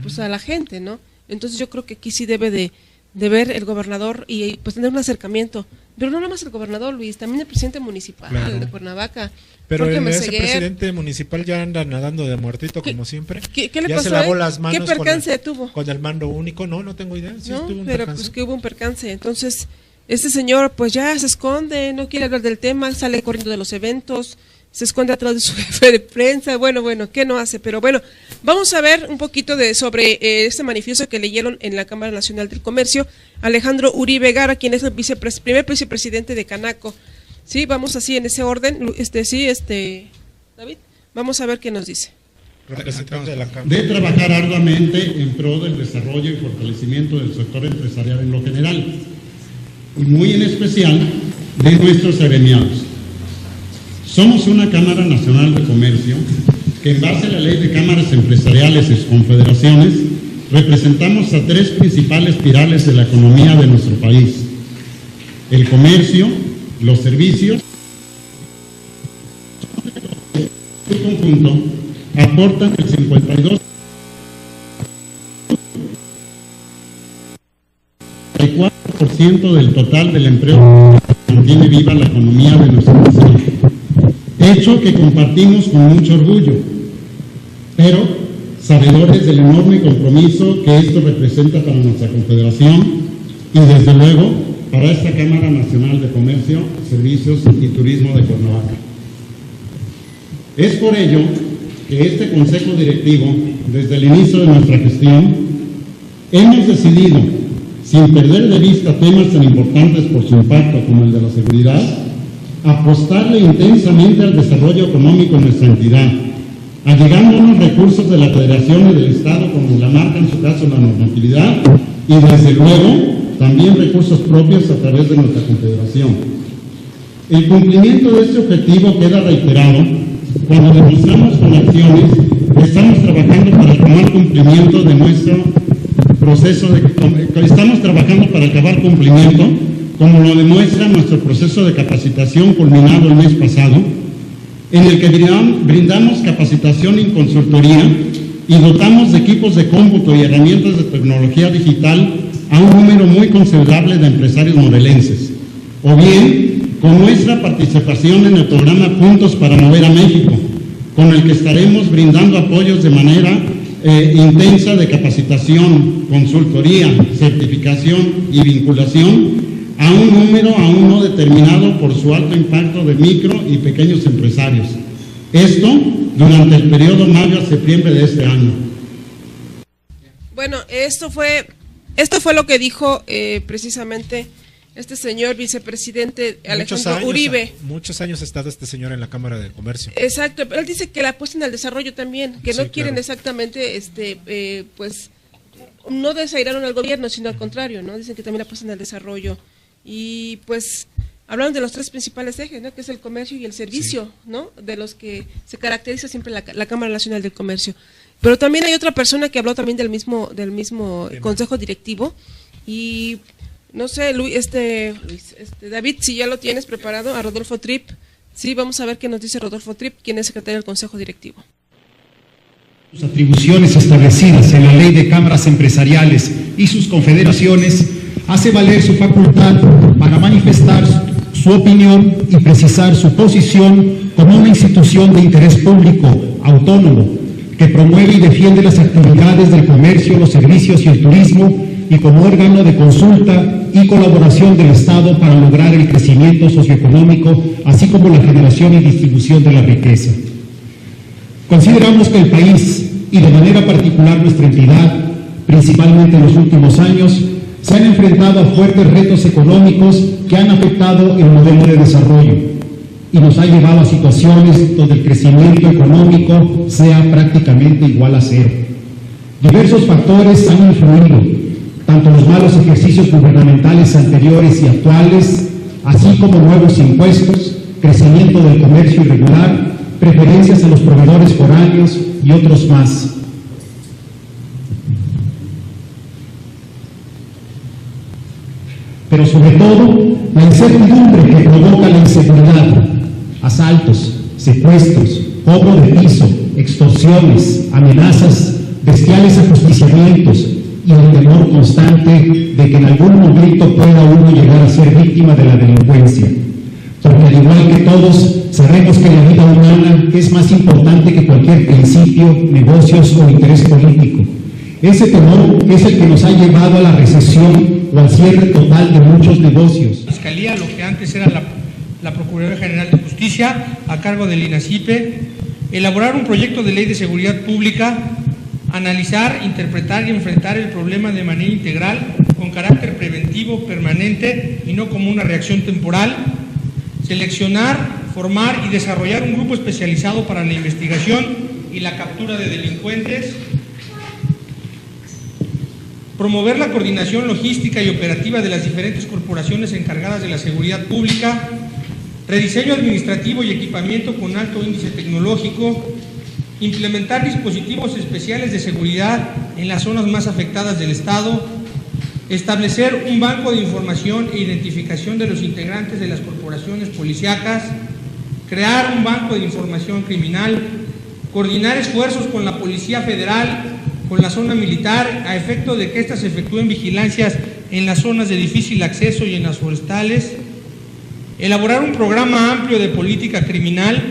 pues a la gente, ¿no? Entonces yo creo que aquí sí debe de ver el gobernador y pues tener un acercamiento. Pero no nada más el gobernador, Luis, también el presidente municipal de Cuernavaca. Pero ese presidente municipal ya anda nadando de muertito como siempre. ¿Qué le ya pasó? Se lavó las manos. ¿Qué percance tuvo? Con el mando único, no tengo idea. Sí, no, tuvo un pero percance. pues que hubo un percance. Entonces, este señor pues ya se esconde, no quiere hablar del tema, sale corriendo de los eventos, se esconde atrás de su jefe de prensa. Bueno, ¿qué no hace? Pero bueno, vamos a ver un poquito sobre este manifiesto que leyeron en la Cámara Nacional del Comercio. Alejandro Uribe Gara, quien es el primer vicepresidente de Canaco. Sí, vamos así en ese orden. David, vamos a ver qué nos dice. Representante de la Cámara. De trabajar arduamente en pro del desarrollo y fortalecimiento del sector empresarial en lo general, y muy en especial de nuestros agremiados. Somos una Cámara Nacional de Comercio que, en base a la Ley de Cámaras Empresariales y Confederaciones, representamos a tres principales pilares de la economía de nuestro país: el comercio, los servicios. En su conjunto aportan el 52% 44% del total del empleo que mantiene viva la economía de nuestra nación. Hecho que compartimos con mucho orgullo, pero sabedores del enorme compromiso que esto representa para nuestra confederación y desde luego para esta Cámara Nacional de Comercio, Servicios y Turismo de Cuernavaca. Es por ello que este Consejo Directivo, desde el inicio de nuestra gestión, hemos decidido, sin perder de vista temas tan importantes por su impacto como el de la seguridad, apostarle intensamente al desarrollo económico en nuestra entidad, allegándonos recursos de la Federación y del Estado, como la marca en su caso la normatividad, y desde luego también recursos propios a través de nuestra confederación. El cumplimiento de este objetivo queda reiterado cuando demostramos con acciones que estamos trabajando para tomar cumplimiento de nuestro proceso estamos trabajando para acabar cumplimiento, como lo demuestra nuestro proceso de capacitación culminado el mes pasado, en el que brindamos capacitación en consultoría y dotamos de equipos de cómputo y herramientas de tecnología digital a un número muy considerable de empresarios morelenses, o bien con nuestra participación en el programa Puntos para Mover a México, con el que estaremos brindando apoyos de manera intensa de capacitación, consultoría, certificación y vinculación a un número aún no determinado por su alto impacto de micro y pequeños empresarios. Esto durante el periodo mayo a septiembre de este año. Bueno, esto fue lo que dijo precisamente este señor vicepresidente Alejandro Uribe. Muchos años ha estado este señor en la Cámara de Comercio. Exacto, pero él dice que la apuestan al desarrollo también, que no quieren claro. exactamente, pues, no desairaron al gobierno, sino al contrario, ¿no? Dicen que también la apuestan al desarrollo. Y pues hablaron de los tres principales ejes, ¿no? Que es el comercio y el servicio, ¿no? De los que se caracteriza siempre la Cámara Nacional del Comercio. Pero también hay otra persona que habló también del mismo consejo directivo y no sé, David, si ya lo tienes preparado, a Rodolfo Tripp. Sí, vamos a ver qué nos dice Rodolfo Tripp, quien es secretario del Consejo Directivo. Sus atribuciones establecidas en la Ley de Cámaras Empresariales y sus confederaciones, hace valer su facultad para manifestar su opinión y precisar su posición como una institución de interés público autónomo que promueve y defiende las actividades del comercio, los servicios y el turismo, y como órgano de consulta y colaboración del Estado para lograr el crecimiento socioeconómico, así como la generación y distribución de la riqueza. Consideramos que el país, y de manera particular nuestra entidad, principalmente en los últimos años, se han enfrentado a fuertes retos económicos que han afectado el modelo de desarrollo y nos ha llevado a situaciones donde el crecimiento económico sea prácticamente igual a cero. Diversos factores han influido, tanto los malos ejercicios gubernamentales anteriores y actuales, así como nuevos impuestos, crecimiento del comercio irregular, preferencias a los proveedores foráneos y otros más. Pero sobre todo, la incertidumbre que provoca la inseguridad, asaltos, secuestros, cobro de piso, extorsiones, amenazas, bestiales ajusticiamientos y el temor constante de que en algún momento pueda uno llegar a ser víctima de la delincuencia. Porque al igual que todos, sabemos que la vida humana es más importante que cualquier principio, negocios o interés político. Ese temor es el que nos ha llevado a la recesión o al cierre total de muchos negocios. Fiscalía, lo que antes era la Procuraduría General de Justicia, a cargo del INACIPE, elaborar un proyecto de ley de seguridad pública, analizar, interpretar y enfrentar el problema de manera integral, con carácter preventivo, permanente y no como una reacción temporal, seleccionar, formar y desarrollar un grupo especializado para la investigación y la captura de delincuentes, promover la coordinación logística y operativa de las diferentes corporaciones encargadas de la seguridad pública, rediseño administrativo y equipamiento con alto índice tecnológico, implementar dispositivos especiales de seguridad en las zonas más afectadas del Estado, establecer un banco de información e identificación de los integrantes de las corporaciones policíacas, crear un banco de información criminal, coordinar esfuerzos con la Policía Federal, con la zona militar, a efecto de que éstas efectúen vigilancias en las zonas de difícil acceso y en las forestales, elaborar un programa amplio de política criminal,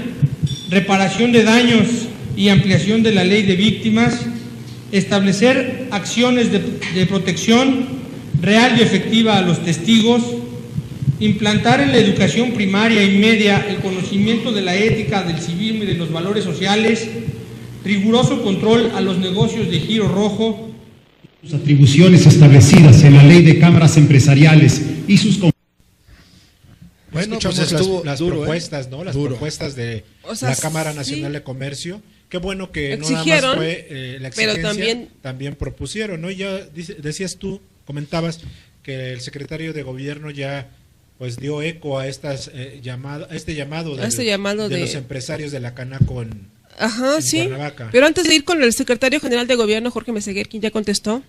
reparación de daños y ampliación de la ley de víctimas, establecer acciones de protección real y efectiva a los testigos, implantar en la educación primaria y media el conocimiento de la ética, del civismo y de los valores sociales, riguroso control a los negocios de giro rojo. Sus atribuciones establecidas en la Ley de Cámaras Empresariales y sus... Bueno, pues estuvo las duro, propuestas, ¿no? Las propuestas de la Cámara Nacional de Comercio. Qué bueno que no nada más fue la exigencia, pero también propusieron, ¿no? Ya decías tú, comentabas que el secretario de Gobierno ya pues dio eco a estas este llamado de los empresarios de la Canaco en Cuernavaca. Pero antes de ir con el secretario general de Gobierno, Jorge Meseguer, quien ya contestó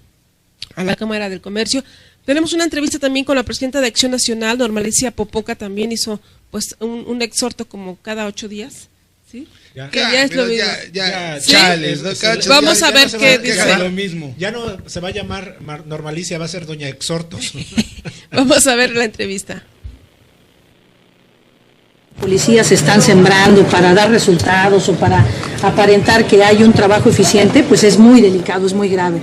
a la Cámara del Comercio, tenemos una entrevista también con la presidenta de Acción Nacional, Norma Alicia Popoca, también hizo pues un exhorto como cada 8 días, ¿sí? Chales, ¿no? Vamos a ver qué dice. Lo mismo. Ya no se va a llamar Norma Alicia, va a ser Doña Exhortos. Vamos a ver la entrevista. Policías están sembrando para dar resultados o para aparentar que hay un trabajo eficiente, pues es muy delicado, es muy grave.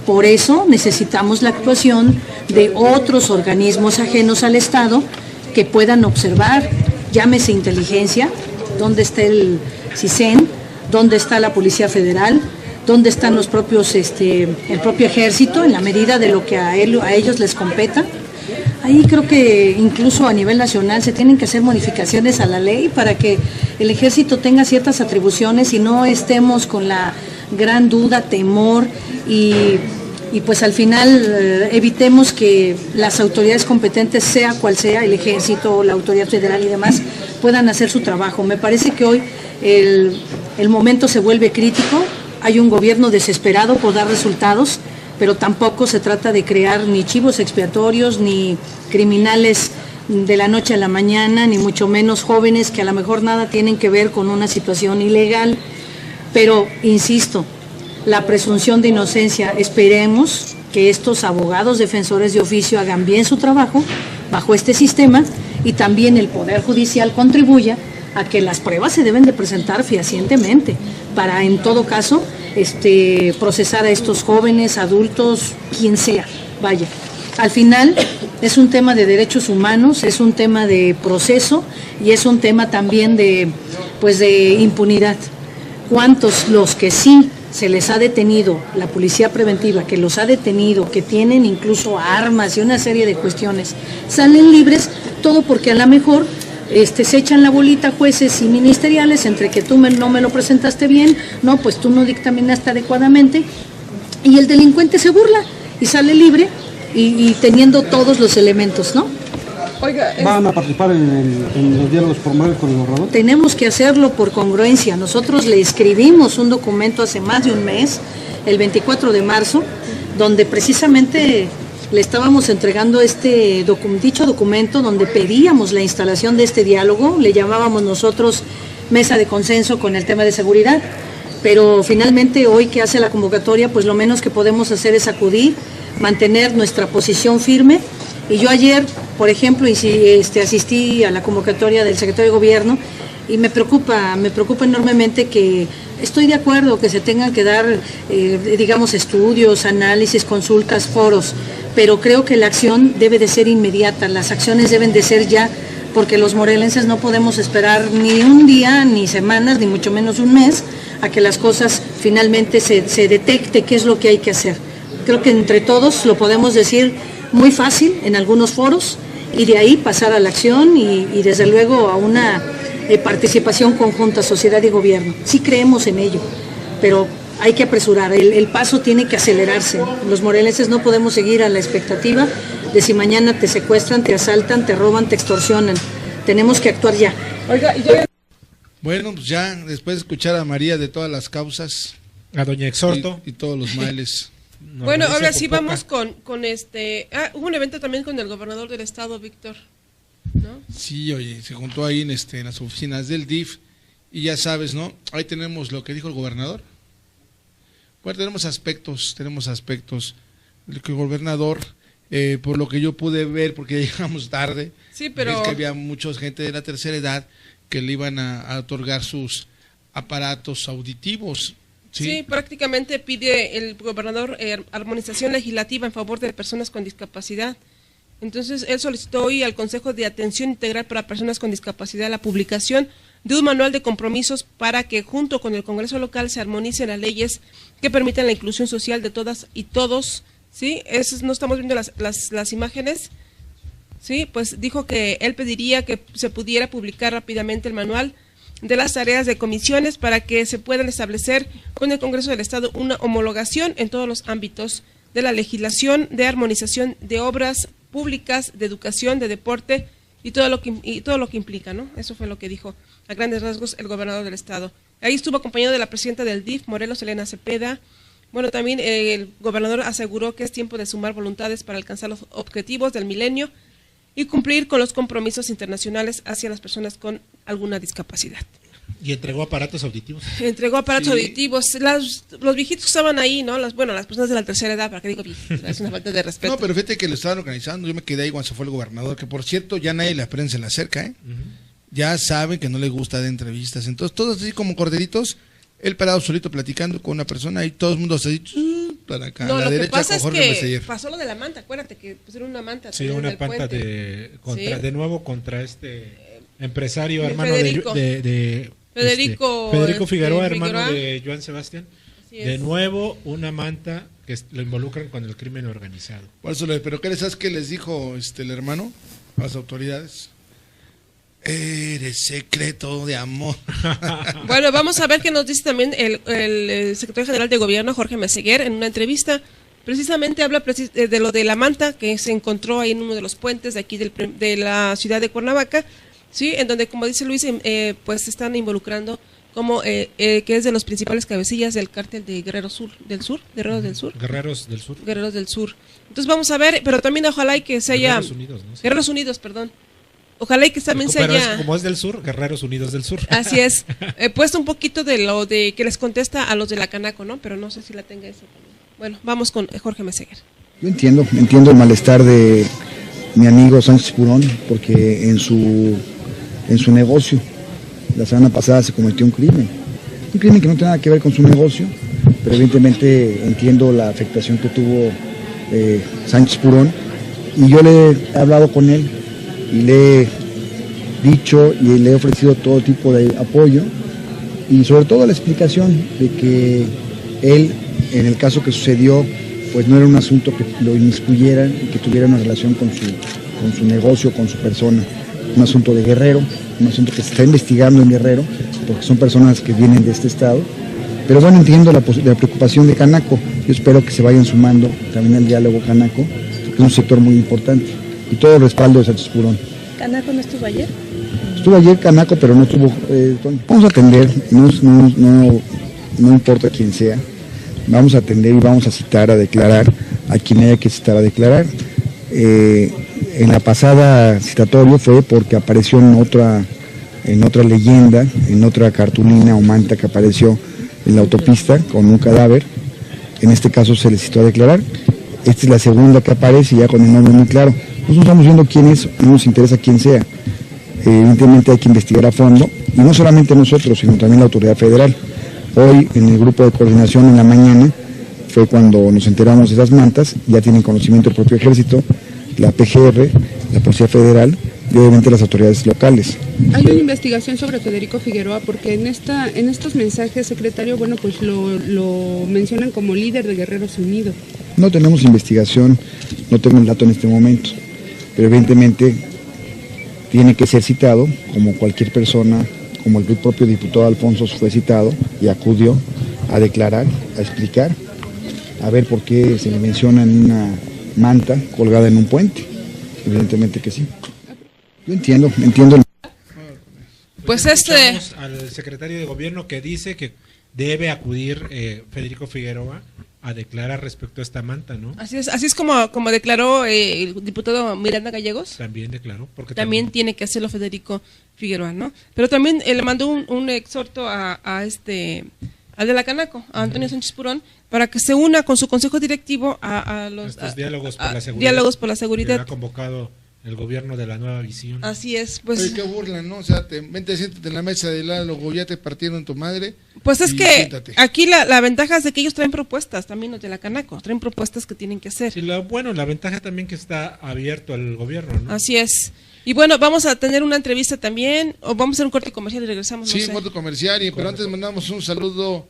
Por eso necesitamos la actuación de otros organismos ajenos al Estado que puedan observar, llámese inteligencia, dónde está el CISEN, dónde está la Policía Federal, dónde están los propios, el propio Ejército, en la medida de lo que a ellos les competa. Ahí creo que incluso a nivel nacional se tienen que hacer modificaciones a la ley para que el Ejército tenga ciertas atribuciones y no estemos con la gran duda, temor y pues al final evitemos que las autoridades competentes, sea cual sea, el Ejército, la Autoridad Federal y demás, puedan hacer su trabajo. Me parece que hoy el momento se vuelve crítico, hay un gobierno desesperado por dar resultados, pero tampoco se trata de crear ni chivos expiatorios, ni criminales de la noche a la mañana, ni mucho menos jóvenes que a lo mejor nada tienen que ver con una situación ilegal. Pero, insisto, la presunción de inocencia, esperemos que estos abogados defensores de oficio hagan bien su trabajo bajo este sistema y también el Poder Judicial contribuya a que las pruebas se deben de presentar fehacientemente para, en todo caso, procesar a estos jóvenes, adultos, quien sea, vaya. Al final es un tema de derechos humanos, es un tema de proceso y es un tema también de impunidad. ¿Cuántos los que sí se les ha detenido, la policía preventiva que los ha detenido, que tienen incluso armas y una serie de cuestiones, salen libres? Todo porque a lo mejor se echan la bolita jueces y ministeriales entre que tú no me lo presentaste bien, no, pues tú no dictaminaste adecuadamente, y el delincuente se burla y sale libre y teniendo todos los elementos, ¿no? Oiga, ¿van a participar en los diálogos formales con el gobernador? Tenemos que hacerlo por congruencia. Nosotros le escribimos un documento hace más de un mes, el 24 de marzo, donde precisamente le estábamos entregando dicho documento donde pedíamos la instalación de este diálogo, le llamábamos nosotros mesa de consenso con el tema de seguridad, pero finalmente hoy que hace la convocatoria, pues lo menos que podemos hacer es acudir, mantener nuestra posición firme. Y yo ayer, por ejemplo, asistí a la convocatoria del secretario de Gobierno y me preocupa enormemente que estoy de acuerdo que se tengan que dar, estudios, análisis, consultas, foros, pero creo que la acción debe de ser inmediata, las acciones deben de ser ya, porque los morelenses no podemos esperar ni un día, ni semanas, ni mucho menos un mes, a que las cosas finalmente se detecte qué es lo que hay que hacer. Creo que entre todos lo podemos decir muy fácil en algunos foros y de ahí pasar a la acción y desde luego a una participación conjunta, sociedad y gobierno. Sí creemos en ello, pero hay que apresurar, el paso tiene que acelerarse. Los morelenses no podemos seguir a la expectativa de si mañana te secuestran, te asaltan, te roban, te extorsionan. Tenemos que actuar ya. Oiga, bueno, pues ya después de escuchar a María de todas las causas, a Doña Exhorto y todos los males. Bueno, ahora sí vamos con hubo un evento también con el gobernador del estado, Víctor, ¿no? Sí, oye, se juntó ahí en las oficinas del DIF y ya sabes, ¿no? Ahí tenemos lo que dijo el gobernador. Bueno, tenemos aspectos, el que el gobernador por lo que yo pude ver, porque llegamos tarde, sí, pero es que había mucha gente de la tercera edad que le iban a otorgar sus aparatos auditivos. Sí, prácticamente pide el gobernador armonización legislativa en favor de personas con discapacidad. Entonces, él solicitó hoy al Consejo de Atención Integral para Personas con Discapacidad la publicación de un manual de compromisos para que junto con el Congreso local se armonicen las leyes que permitan la inclusión social de todas y todos. Sí, no estamos viendo las imágenes. Sí, pues dijo que él pediría que se pudiera publicar rápidamente el manual de las tareas de comisiones para que se puedan establecer con el Congreso del Estado una homologación en todos los ámbitos de la legislación, de armonización de obras públicas, de educación, de deporte y todo lo que implica, ¿no? Eso fue lo que dijo a grandes rasgos el gobernador del Estado. Ahí estuvo acompañado de la presidenta del DIF, Morelos, Elena Cepeda. Bueno, también el gobernador aseguró que es tiempo de sumar voluntades para alcanzar los objetivos del milenio y cumplir con los compromisos internacionales hacia las personas con alguna discapacidad. Y entregó aparatos auditivos. Entregó aparatos auditivos. Los viejitos estaban ahí, ¿no? Las personas de la tercera edad, ¿para qué digo viejitos? Es una falta de respeto. No, pero fíjate que lo estaban organizando. Yo me quedé ahí cuando se fue el gobernador, que por cierto, ya nadie la prensa se le acerca, ¿eh? Ya saben que no le gusta de entrevistas. Entonces, todos así como corderitos, él parado solito platicando con una persona y todo el mundo así para acá. No, a la lo derecha, que pasa con es Jorge que Meseguer. pasó lo de la manta, acuérdate que pusieron una manta. Sí, una manta ¿Sí? de nuevo contra este empresario, hermano Federico. de Federico Figueroa, hermano de Joan Sebastián. De nuevo, una manta que lo involucran con el crimen organizado. Por eso, pero ¿sabes qué les dijo el hermano a las autoridades? Eres secreto de amor. Bueno, vamos a ver qué nos dice también el secretario general de gobierno, Jorge Meseguer, en una entrevista. Precisamente habla de lo de la manta que se encontró ahí en uno de los puentes de aquí de la ciudad de Cuernavaca, sí, en donde, como dice Luis, pues se están involucrando como que es de los principales cabecillas del cártel de Guerreros del Sur. Entonces vamos a ver, pero también ojalá y que se haya... Guerreros Unidos, ¿no? Sí. Guerreros Unidos, perdón. Ojalá y que también se haya... como es del sur, Guerreros Unidos del Sur. Así es. He puesto un poquito de lo de que les contesta a los de la Canaco, ¿no? Pero no sé si la tenga eso también. Bueno, vamos con Jorge Meseguer. Yo entiendo el malestar de mi amigo Sánchez Purón, porque en su negocio, la semana pasada se cometió un crimen que no tiene nada que ver con su negocio, pero evidentemente entiendo la afectación que tuvo Sánchez Purón, y yo le he hablado con él y le he dicho y le he ofrecido todo tipo de apoyo y sobre todo la explicación de que él, en el caso que sucedió, pues no era un asunto que lo inmiscuyeran y que tuviera una relación con su negocio, con su persona. Un asunto de Guerrero, un asunto que se está investigando en Guerrero, porque son personas que vienen de este estado. Pero bueno, entiendo la preocupación de Canaco. Yo espero que se vayan sumando también al diálogo Canaco, porque es un sector muy importante. Y todo el respaldo de Sánchez Purón. ¿Canaco no estuvo ayer? Estuvo ayer Canaco, pero no estuvo... vamos a atender, no importa quién sea. Vamos a atender y vamos a citar a declarar a quien haya que citar a declarar. En la pasada citatorio fue porque apareció en otra leyenda, en otra cartulina o manta que apareció en la autopista con un cadáver. En este caso se le citó a declarar. Esta es la segunda que aparece ya con el nombre muy claro. Nosotros estamos viendo quién es, no nos interesa quién sea. Evidentemente hay que investigar a fondo, y no solamente nosotros, sino también la autoridad federal. Hoy en el grupo de coordinación en la mañana fue cuando nos enteramos de esas mantas, ya tienen conocimiento el propio ejército, la PGR, la Policía Federal y obviamente las autoridades locales. Hay una investigación sobre Federico Figueroa porque en estos mensajes, secretario, bueno, pues lo mencionan como líder de Guerreros Unidos. No tenemos investigación, no tengo el dato en este momento, pero evidentemente tiene que ser citado como cualquier persona, como el propio diputado Alfonso fue citado y acudió a declarar, a explicar, a ver por qué se le menciona en una manta colgada en un puente. Evidentemente que sí. Yo entiendo. Pues al secretario de gobierno que dice que debe acudir Federico Figueroa a declarar respecto a esta manta, ¿no? Así es como declaró el diputado Miranda Gallegos. También declaró. Porque también tiene que hacerlo Federico Figueroa, ¿no? Pero también le mandó un exhorto al de la Canaco, a Antonio Sánchez Purón, para que se una con su consejo directivo a los diálogos por la seguridad. Diálogos por la seguridad. Que ha convocado el gobierno de la nueva visión. Así es, pues. Oye, qué burla, ¿no? O sea, vente, siéntate en la mesa de diálogo, ya te partieron tu madre. Pues es que siéntate. aquí la ventaja es de que ellos traen propuestas, también los de la Canaco, traen propuestas que tienen que hacer. Sí, la ventaja también que está abierto al gobierno, ¿no? Así es. Y bueno, vamos a tener una entrevista también, o vamos a hacer un corte comercial y regresamos. Sí, no sé. un corte comercial, pero antes mandamos un saludo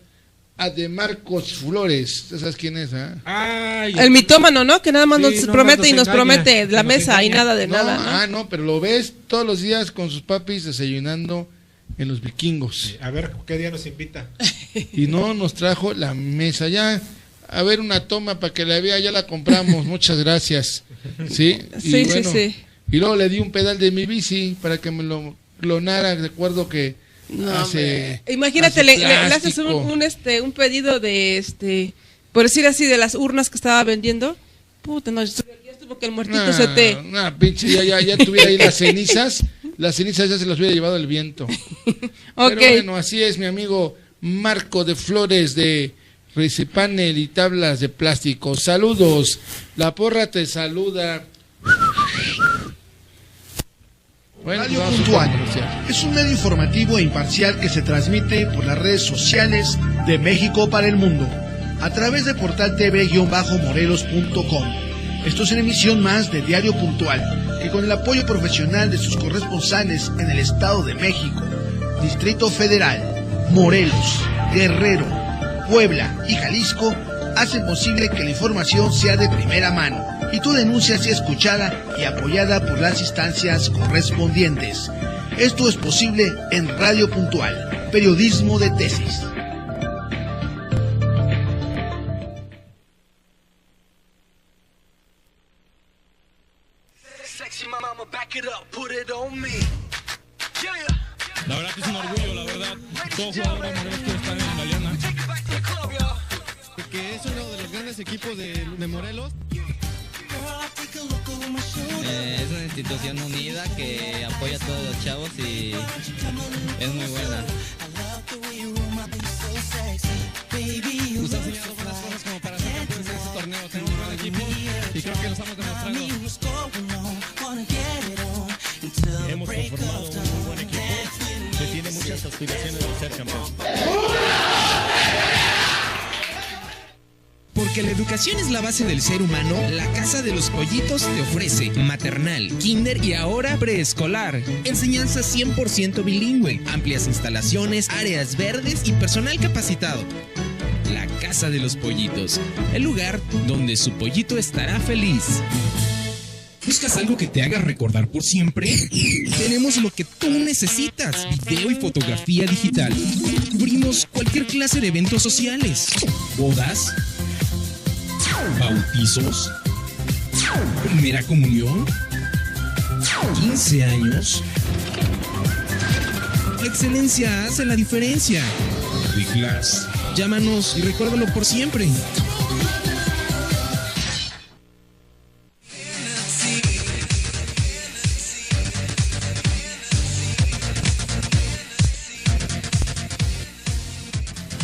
a De Marcos Flores. ¿Sabes quién es? El mitómano, ¿no? Que nada más nos promete nos y nos engaña, promete la mesa y nada de no, nada. ¿no? Pero lo ves todos los días con sus papis desayunando en los Vikingos. Sí, a ver qué día nos invita. Y no nos trajo la mesa. Ya, a ver una toma para que la vea, ya la compramos. Muchas gracias. Sí, sí, bueno, sí. Y luego le di un pedal de mi bici para que me lo clonara. Recuerdo que imagínate, le haces un pedido de por decir así, de las urnas que estaba vendiendo. Puta, no, ya estuvo que el muertito se te. Pinche, ya tuviera ahí las cenizas ya se las hubiera llevado el viento. Okay. Pero bueno, así es, mi amigo Marco de Flores de Recipanel y Tablas de Plástico. Saludos, la porra te saluda. Bueno, Radio Puntual es un medio informativo e imparcial que se transmite por las redes sociales de México para el mundo, a través de portal tv-morelos.com. Esto es una emisión más de Diario Puntual, que con el apoyo profesional de sus corresponsales en el Estado de México, Distrito Federal, Morelos, Guerrero, Puebla y Jalisco, hacen posible que la información sea de primera mano y tu denuncia sea escuchada y apoyada por las instancias correspondientes. Esto es posible en Radio Puntual, periodismo de tesis. La verdad que es un orgullo, la verdad. Todo jugador de Morelos quiere estar en la Liana. Que es uno de los grandes equipos de Morelos. Es una institución unida que apoya a todos los chavos y es muy buena. Usted ha enseñado buenas cosas como para ser campeones en este torneo. Tenemos un gran equipo y creo que lo estamos demostrando. Hemos conformado un muy buen equipo que tiene muchas aspiraciones de ser campeón. Porque la educación es la base del ser humano, la Casa de los Pollitos te ofrece maternal, kinder y ahora preescolar. Enseñanza 100% bilingüe, amplias instalaciones, áreas verdes y personal capacitado. La Casa de los Pollitos, el lugar donde su pollito estará feliz. ¿Buscas algo que te haga recordar por siempre? Tenemos lo que tú necesitas, video y fotografía digital. Cubrimos cualquier clase de eventos sociales, bodas, bautizos, primera comunión, 15 años. La excelencia hace la diferencia. Big Glass. Llámanos y recuérdalo por siempre.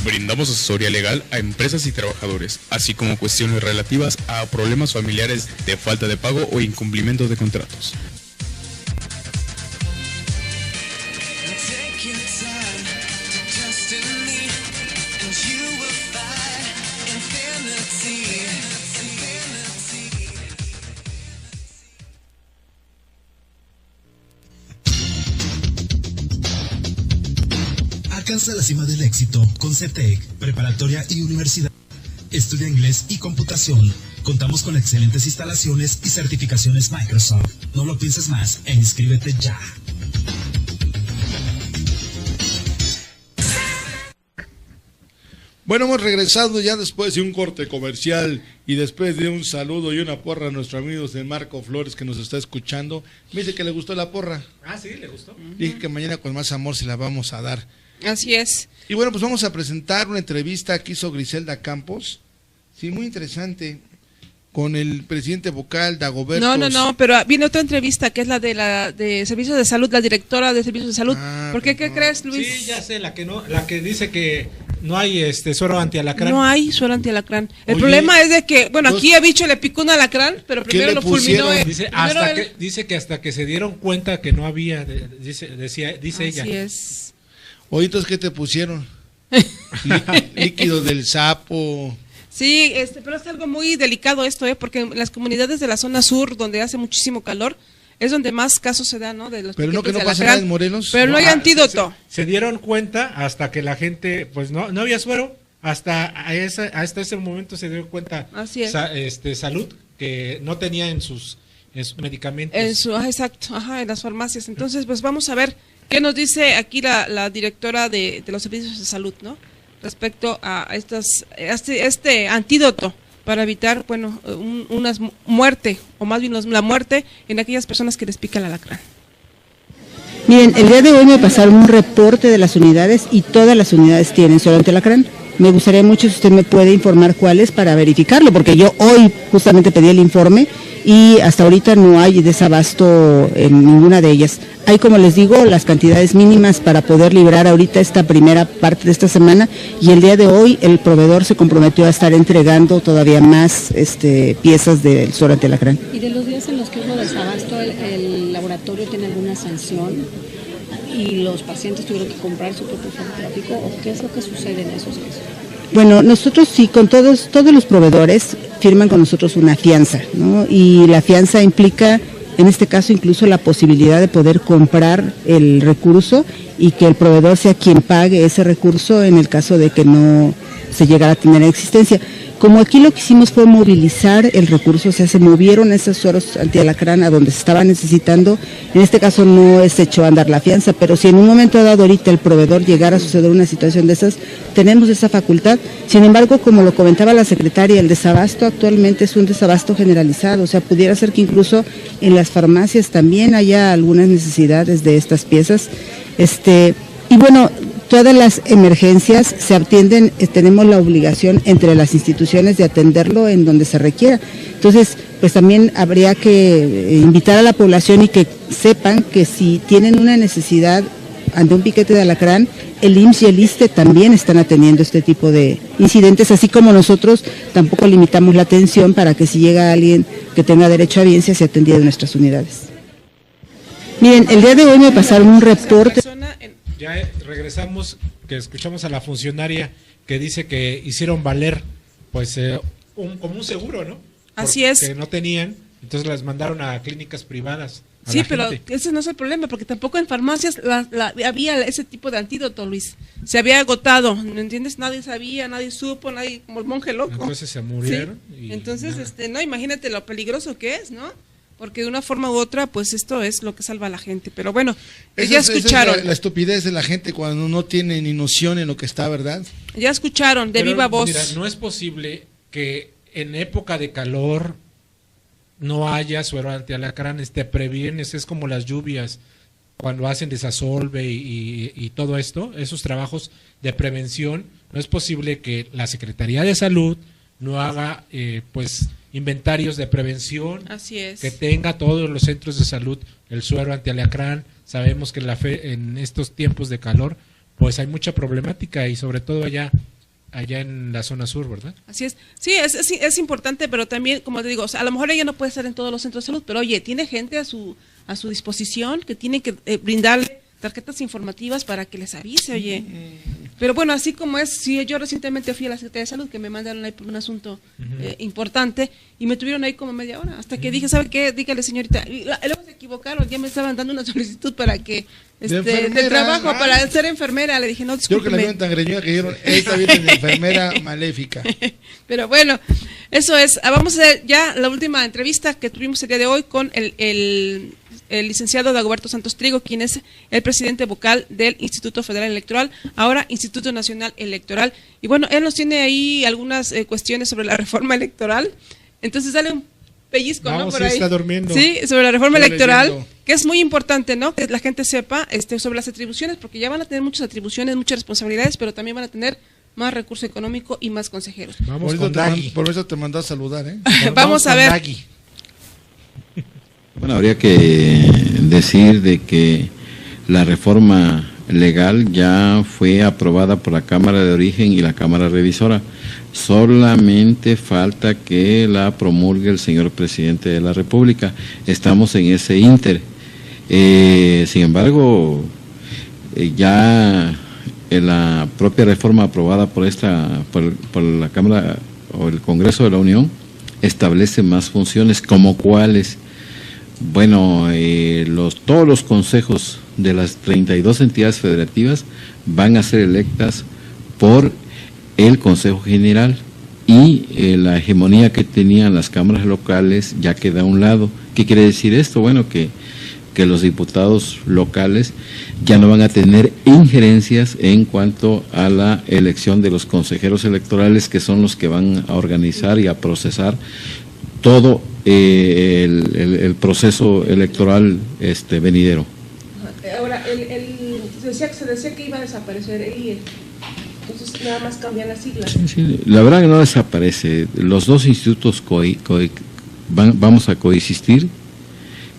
Brindamos asesoría legal a empresas y trabajadores, así como cuestiones relativas a problemas familiares de falta de pago o incumplimiento de contratos. Alcanza la cima del éxito con CETEC, preparatoria y universidad. Estudia inglés y computación. Contamos con excelentes instalaciones y certificaciones Microsoft. No lo pienses más e inscríbete ya. Bueno, hemos regresado ya después de un corte comercial y después de un saludo y una porra a nuestros amigos de Marco Flores que nos está escuchando. Me dice que le gustó la porra. Ah, sí, le gustó. Dije que mañana con más amor se la vamos a dar. Así es. Y bueno, pues vamos a presentar una entrevista que hizo Griselda Campos. Sí, muy interesante. Con el presidente vocal, Dagoberto. No, pero viene otra entrevista que es la de Servicios de Salud, la directora de Servicios de Salud. ¿Por qué? ¿Qué crees, Luis? Sí, ya sé, la que dice que No hay suero antialacrán. No hay suero antialacrán. El Oye, problema es de que, bueno, pues, aquí a Bicho le picó un alacrán, pero primero lo fulminó. Dice que hasta que se dieron cuenta que no había, dice ella. Así es. Oye, entonces, ¿qué te pusieron? Líquido del sapo. Sí, pero es algo muy delicado esto, porque en las comunidades de la zona sur, donde hace muchísimo calor, es donde más casos se dan, ¿no? De los Pero no, que no piquetes de pasa alacrán. nada en Morelos. Pero no hay antídoto. Se dieron cuenta hasta que la gente, pues no había suero, hasta ese momento se dio cuenta. Así es. Salud, que no tenía en sus medicamentos. Exacto, en las farmacias. Entonces, pues vamos a ver qué nos dice aquí la directora de los servicios de salud, ¿no? Respecto a este antídoto para evitar, bueno, una muerte, o más bien la muerte en aquellas personas que les pica el alacrán. Miren, el día de hoy me pasaron un reporte de las unidades y todas las unidades tienen suero antialacrán. Me gustaría mucho si usted me puede informar cuáles para verificarlo, porque yo hoy justamente pedí el informe y hasta ahorita no hay desabasto en ninguna de ellas. Hay, como les digo, las cantidades mínimas para poder librar ahorita esta primera parte de esta semana, y el día de hoy el proveedor se comprometió a estar entregando todavía más piezas del suero antialacrán. ¿Y de los días en los que hubo desabasto, el laboratorio tiene alguna sanción y los pacientes tuvieron que comprar su propio farmacéutico, o qué es lo que sucede en esos casos? Bueno, nosotros sí, con todos los proveedores firman con nosotros una fianza, ¿no? Y la fianza implica, en este caso, incluso la posibilidad de poder comprar el recurso y que el proveedor sea quien pague ese recurso en el caso de que no se llegara a tener existencia. Como aquí lo que hicimos fue movilizar el recurso, o sea, se movieron esos sueros antialacrán a donde se estaba necesitando. En este caso no es hecho andar la fianza, pero si en un momento dado ahorita el proveedor llegara a suceder una situación de esas, tenemos esa facultad. Sin embargo, como lo comentaba la secretaria, el desabasto actualmente es un desabasto generalizado, o sea, pudiera ser que incluso en las farmacias también haya algunas necesidades de estas piezas. Y bueno, todas las emergencias se atienden, tenemos la obligación entre las instituciones de atenderlo en donde se requiera. Entonces, pues también habría que invitar a la población y que sepan que si tienen una necesidad ante un piquete de alacrán, el IMSS y el ISSSTE también están atendiendo este tipo de incidentes, así como nosotros tampoco limitamos la atención para que si llega alguien que tenga derecho a audiencia sea atendido en nuestras unidades. Miren, el día de hoy me pasaron un reporte. Ya regresamos, que escuchamos a la funcionaria que dice que hicieron valer pues como un seguro, ¿no? Así es. Que no tenían, entonces las mandaron a clínicas privadas. Sí, pero ese no es el problema, porque tampoco en farmacias había ese tipo de antídoto, Luis. Se había agotado, ¿me entiendes? Nadie sabía, nadie supo, nadie, como el monje loco. Entonces se murieron. Sí. Y entonces, no, imagínate lo peligroso que es, ¿no? Porque de una forma u otra, pues esto es lo que salva a la gente. Pero bueno, ya escucharon. Esa es la estupidez de la gente cuando no tiene ni noción en lo que está, ¿verdad? Ya escucharon, de viva voz. Mira, no es posible que en época de calor no haya suero antialacrán, previenes, es como las lluvias, cuando hacen desasolve y todo esto, esos trabajos de prevención, no es posible que la Secretaría de Salud no haga, inventarios de prevención. Así es. Que tenga todos los centros de salud el suero antialacrán. Sabemos que en estos tiempos de calor, pues hay mucha problemática y sobre todo allá en la zona sur, ¿verdad? Así es. Sí, es importante, pero también, como te digo, o sea, a lo mejor ella no puede estar en todos los centros de salud, pero oye, tiene gente a su disposición que tiene que brindarle tarjetas informativas para que les avise, oye. Pero bueno, así como es, sí, yo recientemente fui a la Secretaría de Salud, que me mandaron ahí por un asunto importante, y me tuvieron ahí como media hora, hasta que dije, ¿sabe qué? Dígale, señorita. Y luego se equivocaron, ya me estaban dando una solicitud para que, de trabajo, para ser enfermera. Le dije, no, discúlpeme. Yo que la vieron tan greñuda que dijeron, esta viene de enfermera maléfica. Pero bueno, eso es. Vamos a hacer ya la última entrevista que tuvimos el día de hoy con el licenciado Dagoberto Santos Trigo, quien es el presidente vocal del Instituto Federal Electoral, ahora Instituto Nacional Electoral. Y bueno, él nos tiene ahí algunas cuestiones sobre la reforma electoral. Entonces dale un pellizco, ¿no? Por ahí. Está durmiendo. Sí, sobre la reforma electoral, que es muy importante, ¿no? Que la gente sepa sobre las atribuciones, porque ya van a tener muchas atribuciones, muchas responsabilidades, pero también van a tener más recurso económico y más consejeros. Vamos con Dagui. Por eso te mandó a saludar, ¿eh? Vamos a ver. Dagui. Bueno, habría que decir de que la reforma legal ya fue aprobada por la Cámara de Origen y la Cámara Revisora. Solamente falta que la promulgue el señor presidente de la República. Estamos en ese ínter. Sin embargo, ya en la propia reforma aprobada por la Cámara o el Congreso de la Unión establece más funciones, como cuáles. Bueno, todos los consejos de las 32 entidades federativas van a ser electas por el Consejo General, y la hegemonía que tenían las cámaras locales ya queda a un lado. ¿Qué quiere decir esto? Bueno, que los diputados locales ya no van a tener injerencias en cuanto a la elección de los consejeros electorales, que son los que van a organizar y a procesar todo el proceso electoral venidero. Ahora, se decía que iba a desaparecer el IE, entonces nada más cambian las siglas. Sí, la verdad que no desaparece. Los dos institutos vamos a coexistir,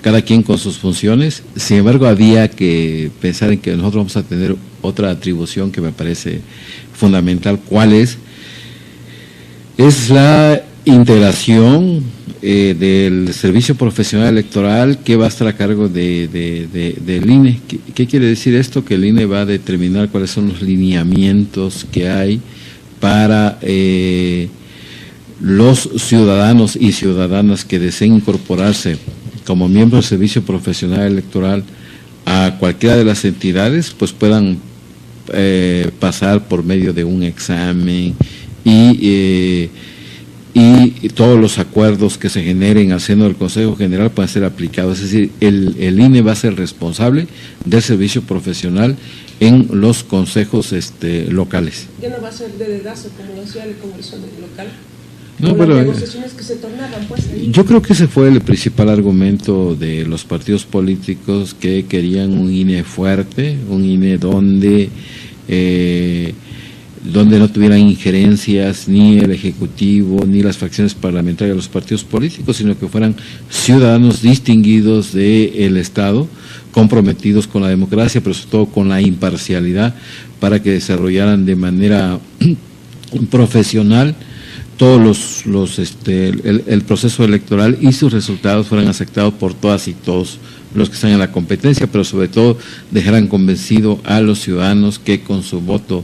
cada quien con sus funciones. Sin embargo, había que pensar en que nosotros vamos a tener otra atribución que me parece fundamental. ¿Cuál es? Es la integración del Servicio Profesional Electoral, que va a estar a cargo del INE. ¿Qué quiere decir esto? Que el INE va a determinar cuáles son los lineamientos que hay para los ciudadanos y ciudadanas que deseen incorporarse como miembros del Servicio Profesional Electoral a cualquiera de las entidades, pues puedan pasar por medio de un examen y todos los acuerdos que se generen al seno del Consejo General puedan ser aplicados. Es decir, el INE va a ser responsable del servicio profesional en los consejos locales. Ya no va a ser de dedazo como lo hacía el Congreso local. No, pero las negociaciones que se tornaban, pues, ahí. Yo creo que ese fue el principal argumento de los partidos políticos, que querían un INE fuerte, un INE donde no tuvieran injerencias ni el Ejecutivo ni las fracciones parlamentarias de los partidos políticos, sino que fueran ciudadanos distinguidos del Estado, comprometidos con la democracia, pero sobre todo con la imparcialidad, para que desarrollaran de manera profesional todos el proceso electoral y sus resultados fueran aceptados por todas y todos los que están en la competencia, pero sobre todo dejaran convencido a los ciudadanos que con su voto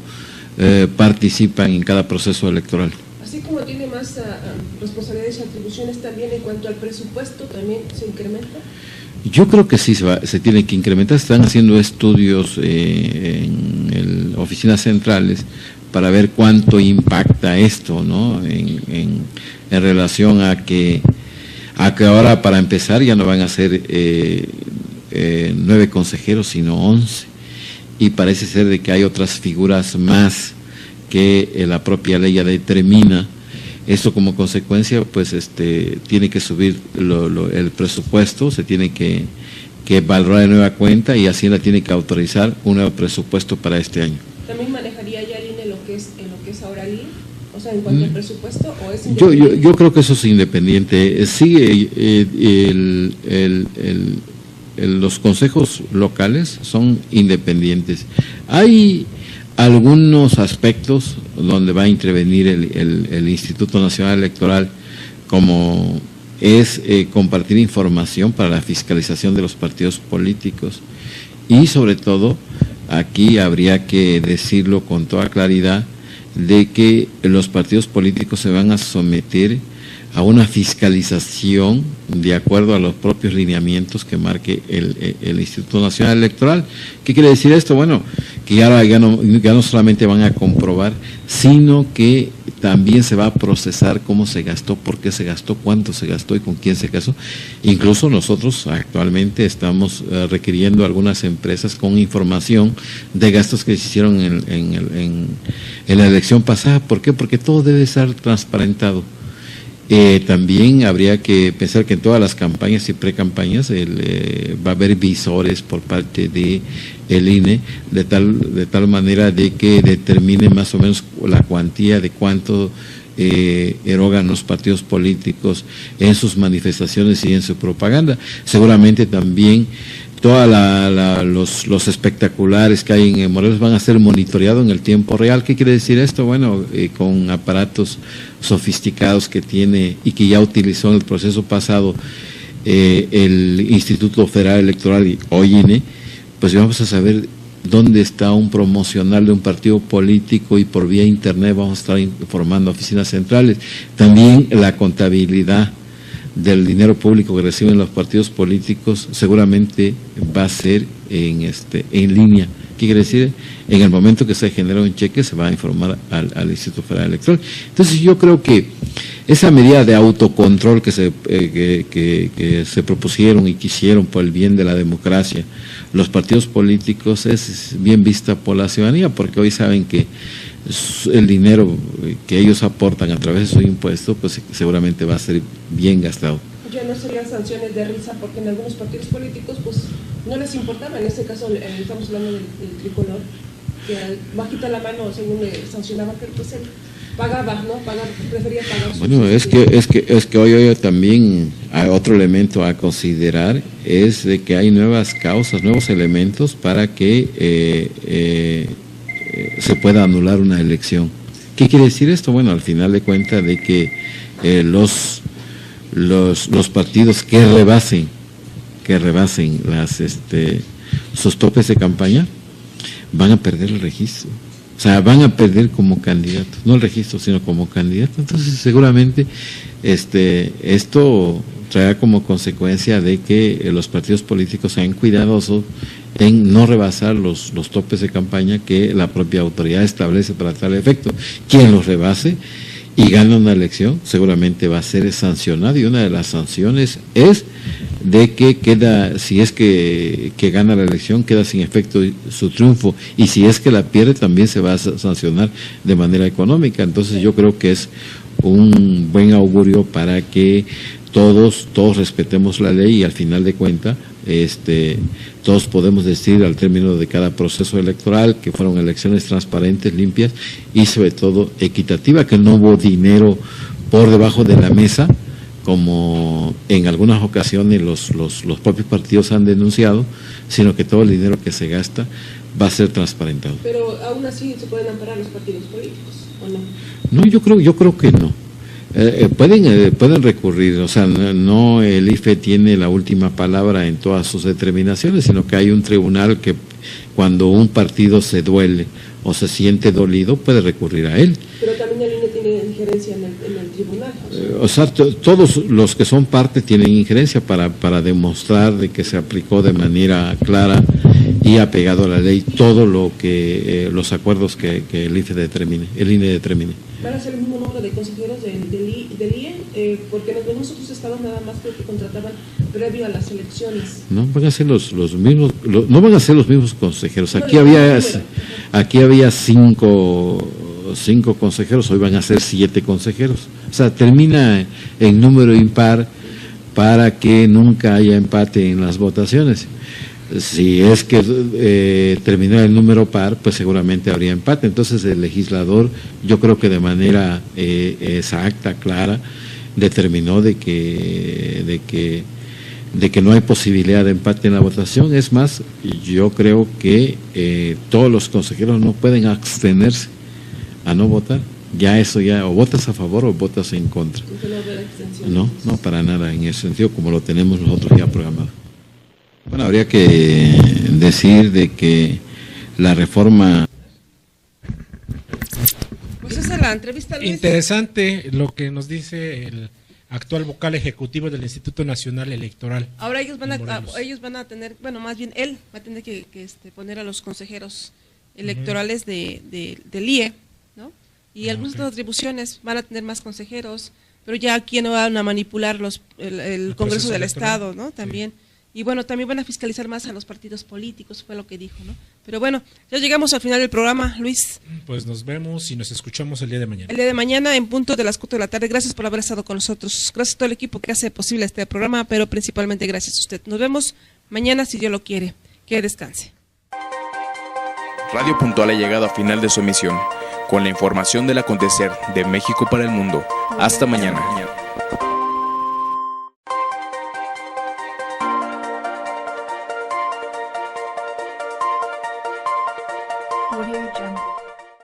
participan en cada proceso electoral. Así como tiene más responsabilidades y atribuciones, también en cuanto al presupuesto, ¿también se incrementa? Yo creo que sí se tiene que incrementar. Están haciendo estudios en oficinas centrales para ver cuánto impacta esto, ¿no? En relación a que ahora, para empezar, ya no van a ser 9 consejeros, sino 11. Y parece ser de que hay otras figuras más que la propia ley ya determina. Esto como consecuencia, pues tiene que subir el presupuesto, se tiene que valorar de nueva cuenta, y Hacienda tiene que autorizar un nuevo presupuesto para este año. ¿También manejaría ya el INE lo que es ahora el INE? O sea, en cuanto al presupuesto, ¿o es independiente? Yo creo que eso es independiente. Sí, los consejos locales son independientes. Hay algunos aspectos donde va a intervenir el Instituto Nacional Electoral, como es compartir información para la fiscalización de los partidos políticos, y sobre todo aquí habría que decirlo con toda claridad, de que los partidos políticos se van a someter a una fiscalización de acuerdo a los propios lineamientos que marque el Instituto Nacional Electoral. ¿Qué quiere decir esto? Bueno, que ahora ya no solamente van a comprobar, sino que también se va a procesar cómo se gastó, por qué se gastó, cuánto se gastó y con quién se gastó. Incluso nosotros actualmente estamos requiriendo a algunas empresas con información de gastos que se hicieron en la elección pasada. ¿Por qué? Porque todo debe estar transparentado. También habría que pensar que en todas las campañas y precampañas va a haber visores por parte de el INE, de tal manera de que determine más o menos la cuantía de cuánto erogan los partidos políticos en sus manifestaciones y en su propaganda. Seguramente también los espectaculares que hay en Morelos van a ser monitoreados en el tiempo real. ¿Qué quiere decir esto? Bueno, con aparatos sofisticados que tiene y que ya utilizó en el proceso pasado el Instituto Federal Electoral o INE, pues vamos a saber dónde está un promocional de un partido político, y por vía internet vamos a estar informando a oficinas centrales. También la contabilidad del dinero público que reciben los partidos políticos seguramente va a ser en línea. ¿Qué quiere decir? En el momento que se genera un cheque se va a informar al Instituto Federal Electoral. Entonces yo creo que esa medida de autocontrol que se propusieron y quisieron por el bien de la democracia los partidos políticos es bien vista por la ciudadanía, porque hoy saben que el dinero que ellos aportan a través de su impuesto, pues seguramente va a ser bien gastado. Ya no serían sanciones de risa, porque en algunos partidos políticos pues no les importaba. En este caso estamos hablando del tricolor, que bajita la mano según le sancionaba, pero pues él pagaba, ¿no? Prefería pagar. Bueno, es que hoy también hay otro elemento a considerar, es de que hay nuevas causas, nuevos elementos para que se pueda anular una elección. ¿Qué quiere decir esto? Bueno, al final de cuentas de que los partidos que rebasen sus topes de campaña van a perder el registro. O sea, van a perder como candidatos, no el registro, sino como candidatos. Entonces, seguramente esto traerá como consecuencia de que los partidos políticos sean cuidadosos en no rebasar los topes de campaña que la propia autoridad establece para tal efecto. Quien los rebase y gana una elección seguramente va a ser sancionado, y una de las sanciones es de que si es que gana la elección, queda sin efecto su triunfo, y si es que la pierde también se va a sancionar de manera económica. Entonces yo creo que es un buen augurio para que todos respetemos la ley, y al final de cuentas todos podemos decir al término de cada proceso electoral que fueron elecciones transparentes, limpias y sobre todo equitativas, que no hubo dinero por debajo de la mesa, como en algunas ocasiones los propios partidos han denunciado, sino que todo el dinero que se gasta va a ser transparentado. Pero aún así se pueden amparar los partidos políticos, ¿o no? No, yo creo que no. Pueden recurrir, o sea, no el IFE tiene la última palabra en todas sus determinaciones, sino que hay un tribunal que cuando un partido se duele o se siente dolido puede recurrir a él. Pero también el INE tiene injerencia en el tribunal. O sea, todos los que son parte tienen injerencia para demostrar de que se aplicó de manera clara y apegado a la ley todo lo que los acuerdos que el INE determine. ¿Van a ser el mismo número de consejeros del IE? Porque en algunos otros estados nada más creo que contrataban previo a las elecciones. No van a ser los mismos, no van a ser los mismos consejeros. Aquí había cinco consejeros, hoy van a ser 7 consejeros. O sea, termina en número impar para que nunca haya empate en las votaciones. Si es que termina el número par, pues seguramente habría empate. Entonces el legislador, yo creo que de manera exacta, clara, determinó de que no hay posibilidad de empate en la votación. Es más, yo creo que todos los consejeros no pueden abstenerse a no votar. O votas a favor o votas en contra. No, para nada en ese sentido, como lo tenemos nosotros ya programado. Bueno, habría que decir de que la reforma... Pues esa es la entrevista, Luis. Interesante lo que nos dice el actual vocal ejecutivo del Instituto Nacional Electoral. Ahora ellos van a tener, bueno, más bien él va a tener que poner a los consejeros electorales del IE, ¿no? Y algunas otras atribuciones van a tener más consejeros, pero ya aquí no van a manipular el Congreso del Estado, ¿no? También. Sí. Y bueno, también van a fiscalizar más a los partidos políticos, fue lo que dijo, ¿no? Pero bueno, ya llegamos al final del programa, Luis. Pues nos vemos y nos escuchamos el día de mañana. El día de mañana en punto de las 4 de la tarde. Gracias por haber estado con nosotros. Gracias a todo el equipo que hace posible este programa, pero principalmente gracias a usted. Nos vemos mañana si Dios lo quiere. Que descanse. Radio Puntual ha llegado a final de su emisión, con la información del acontecer de México para el mundo. Hasta mañana.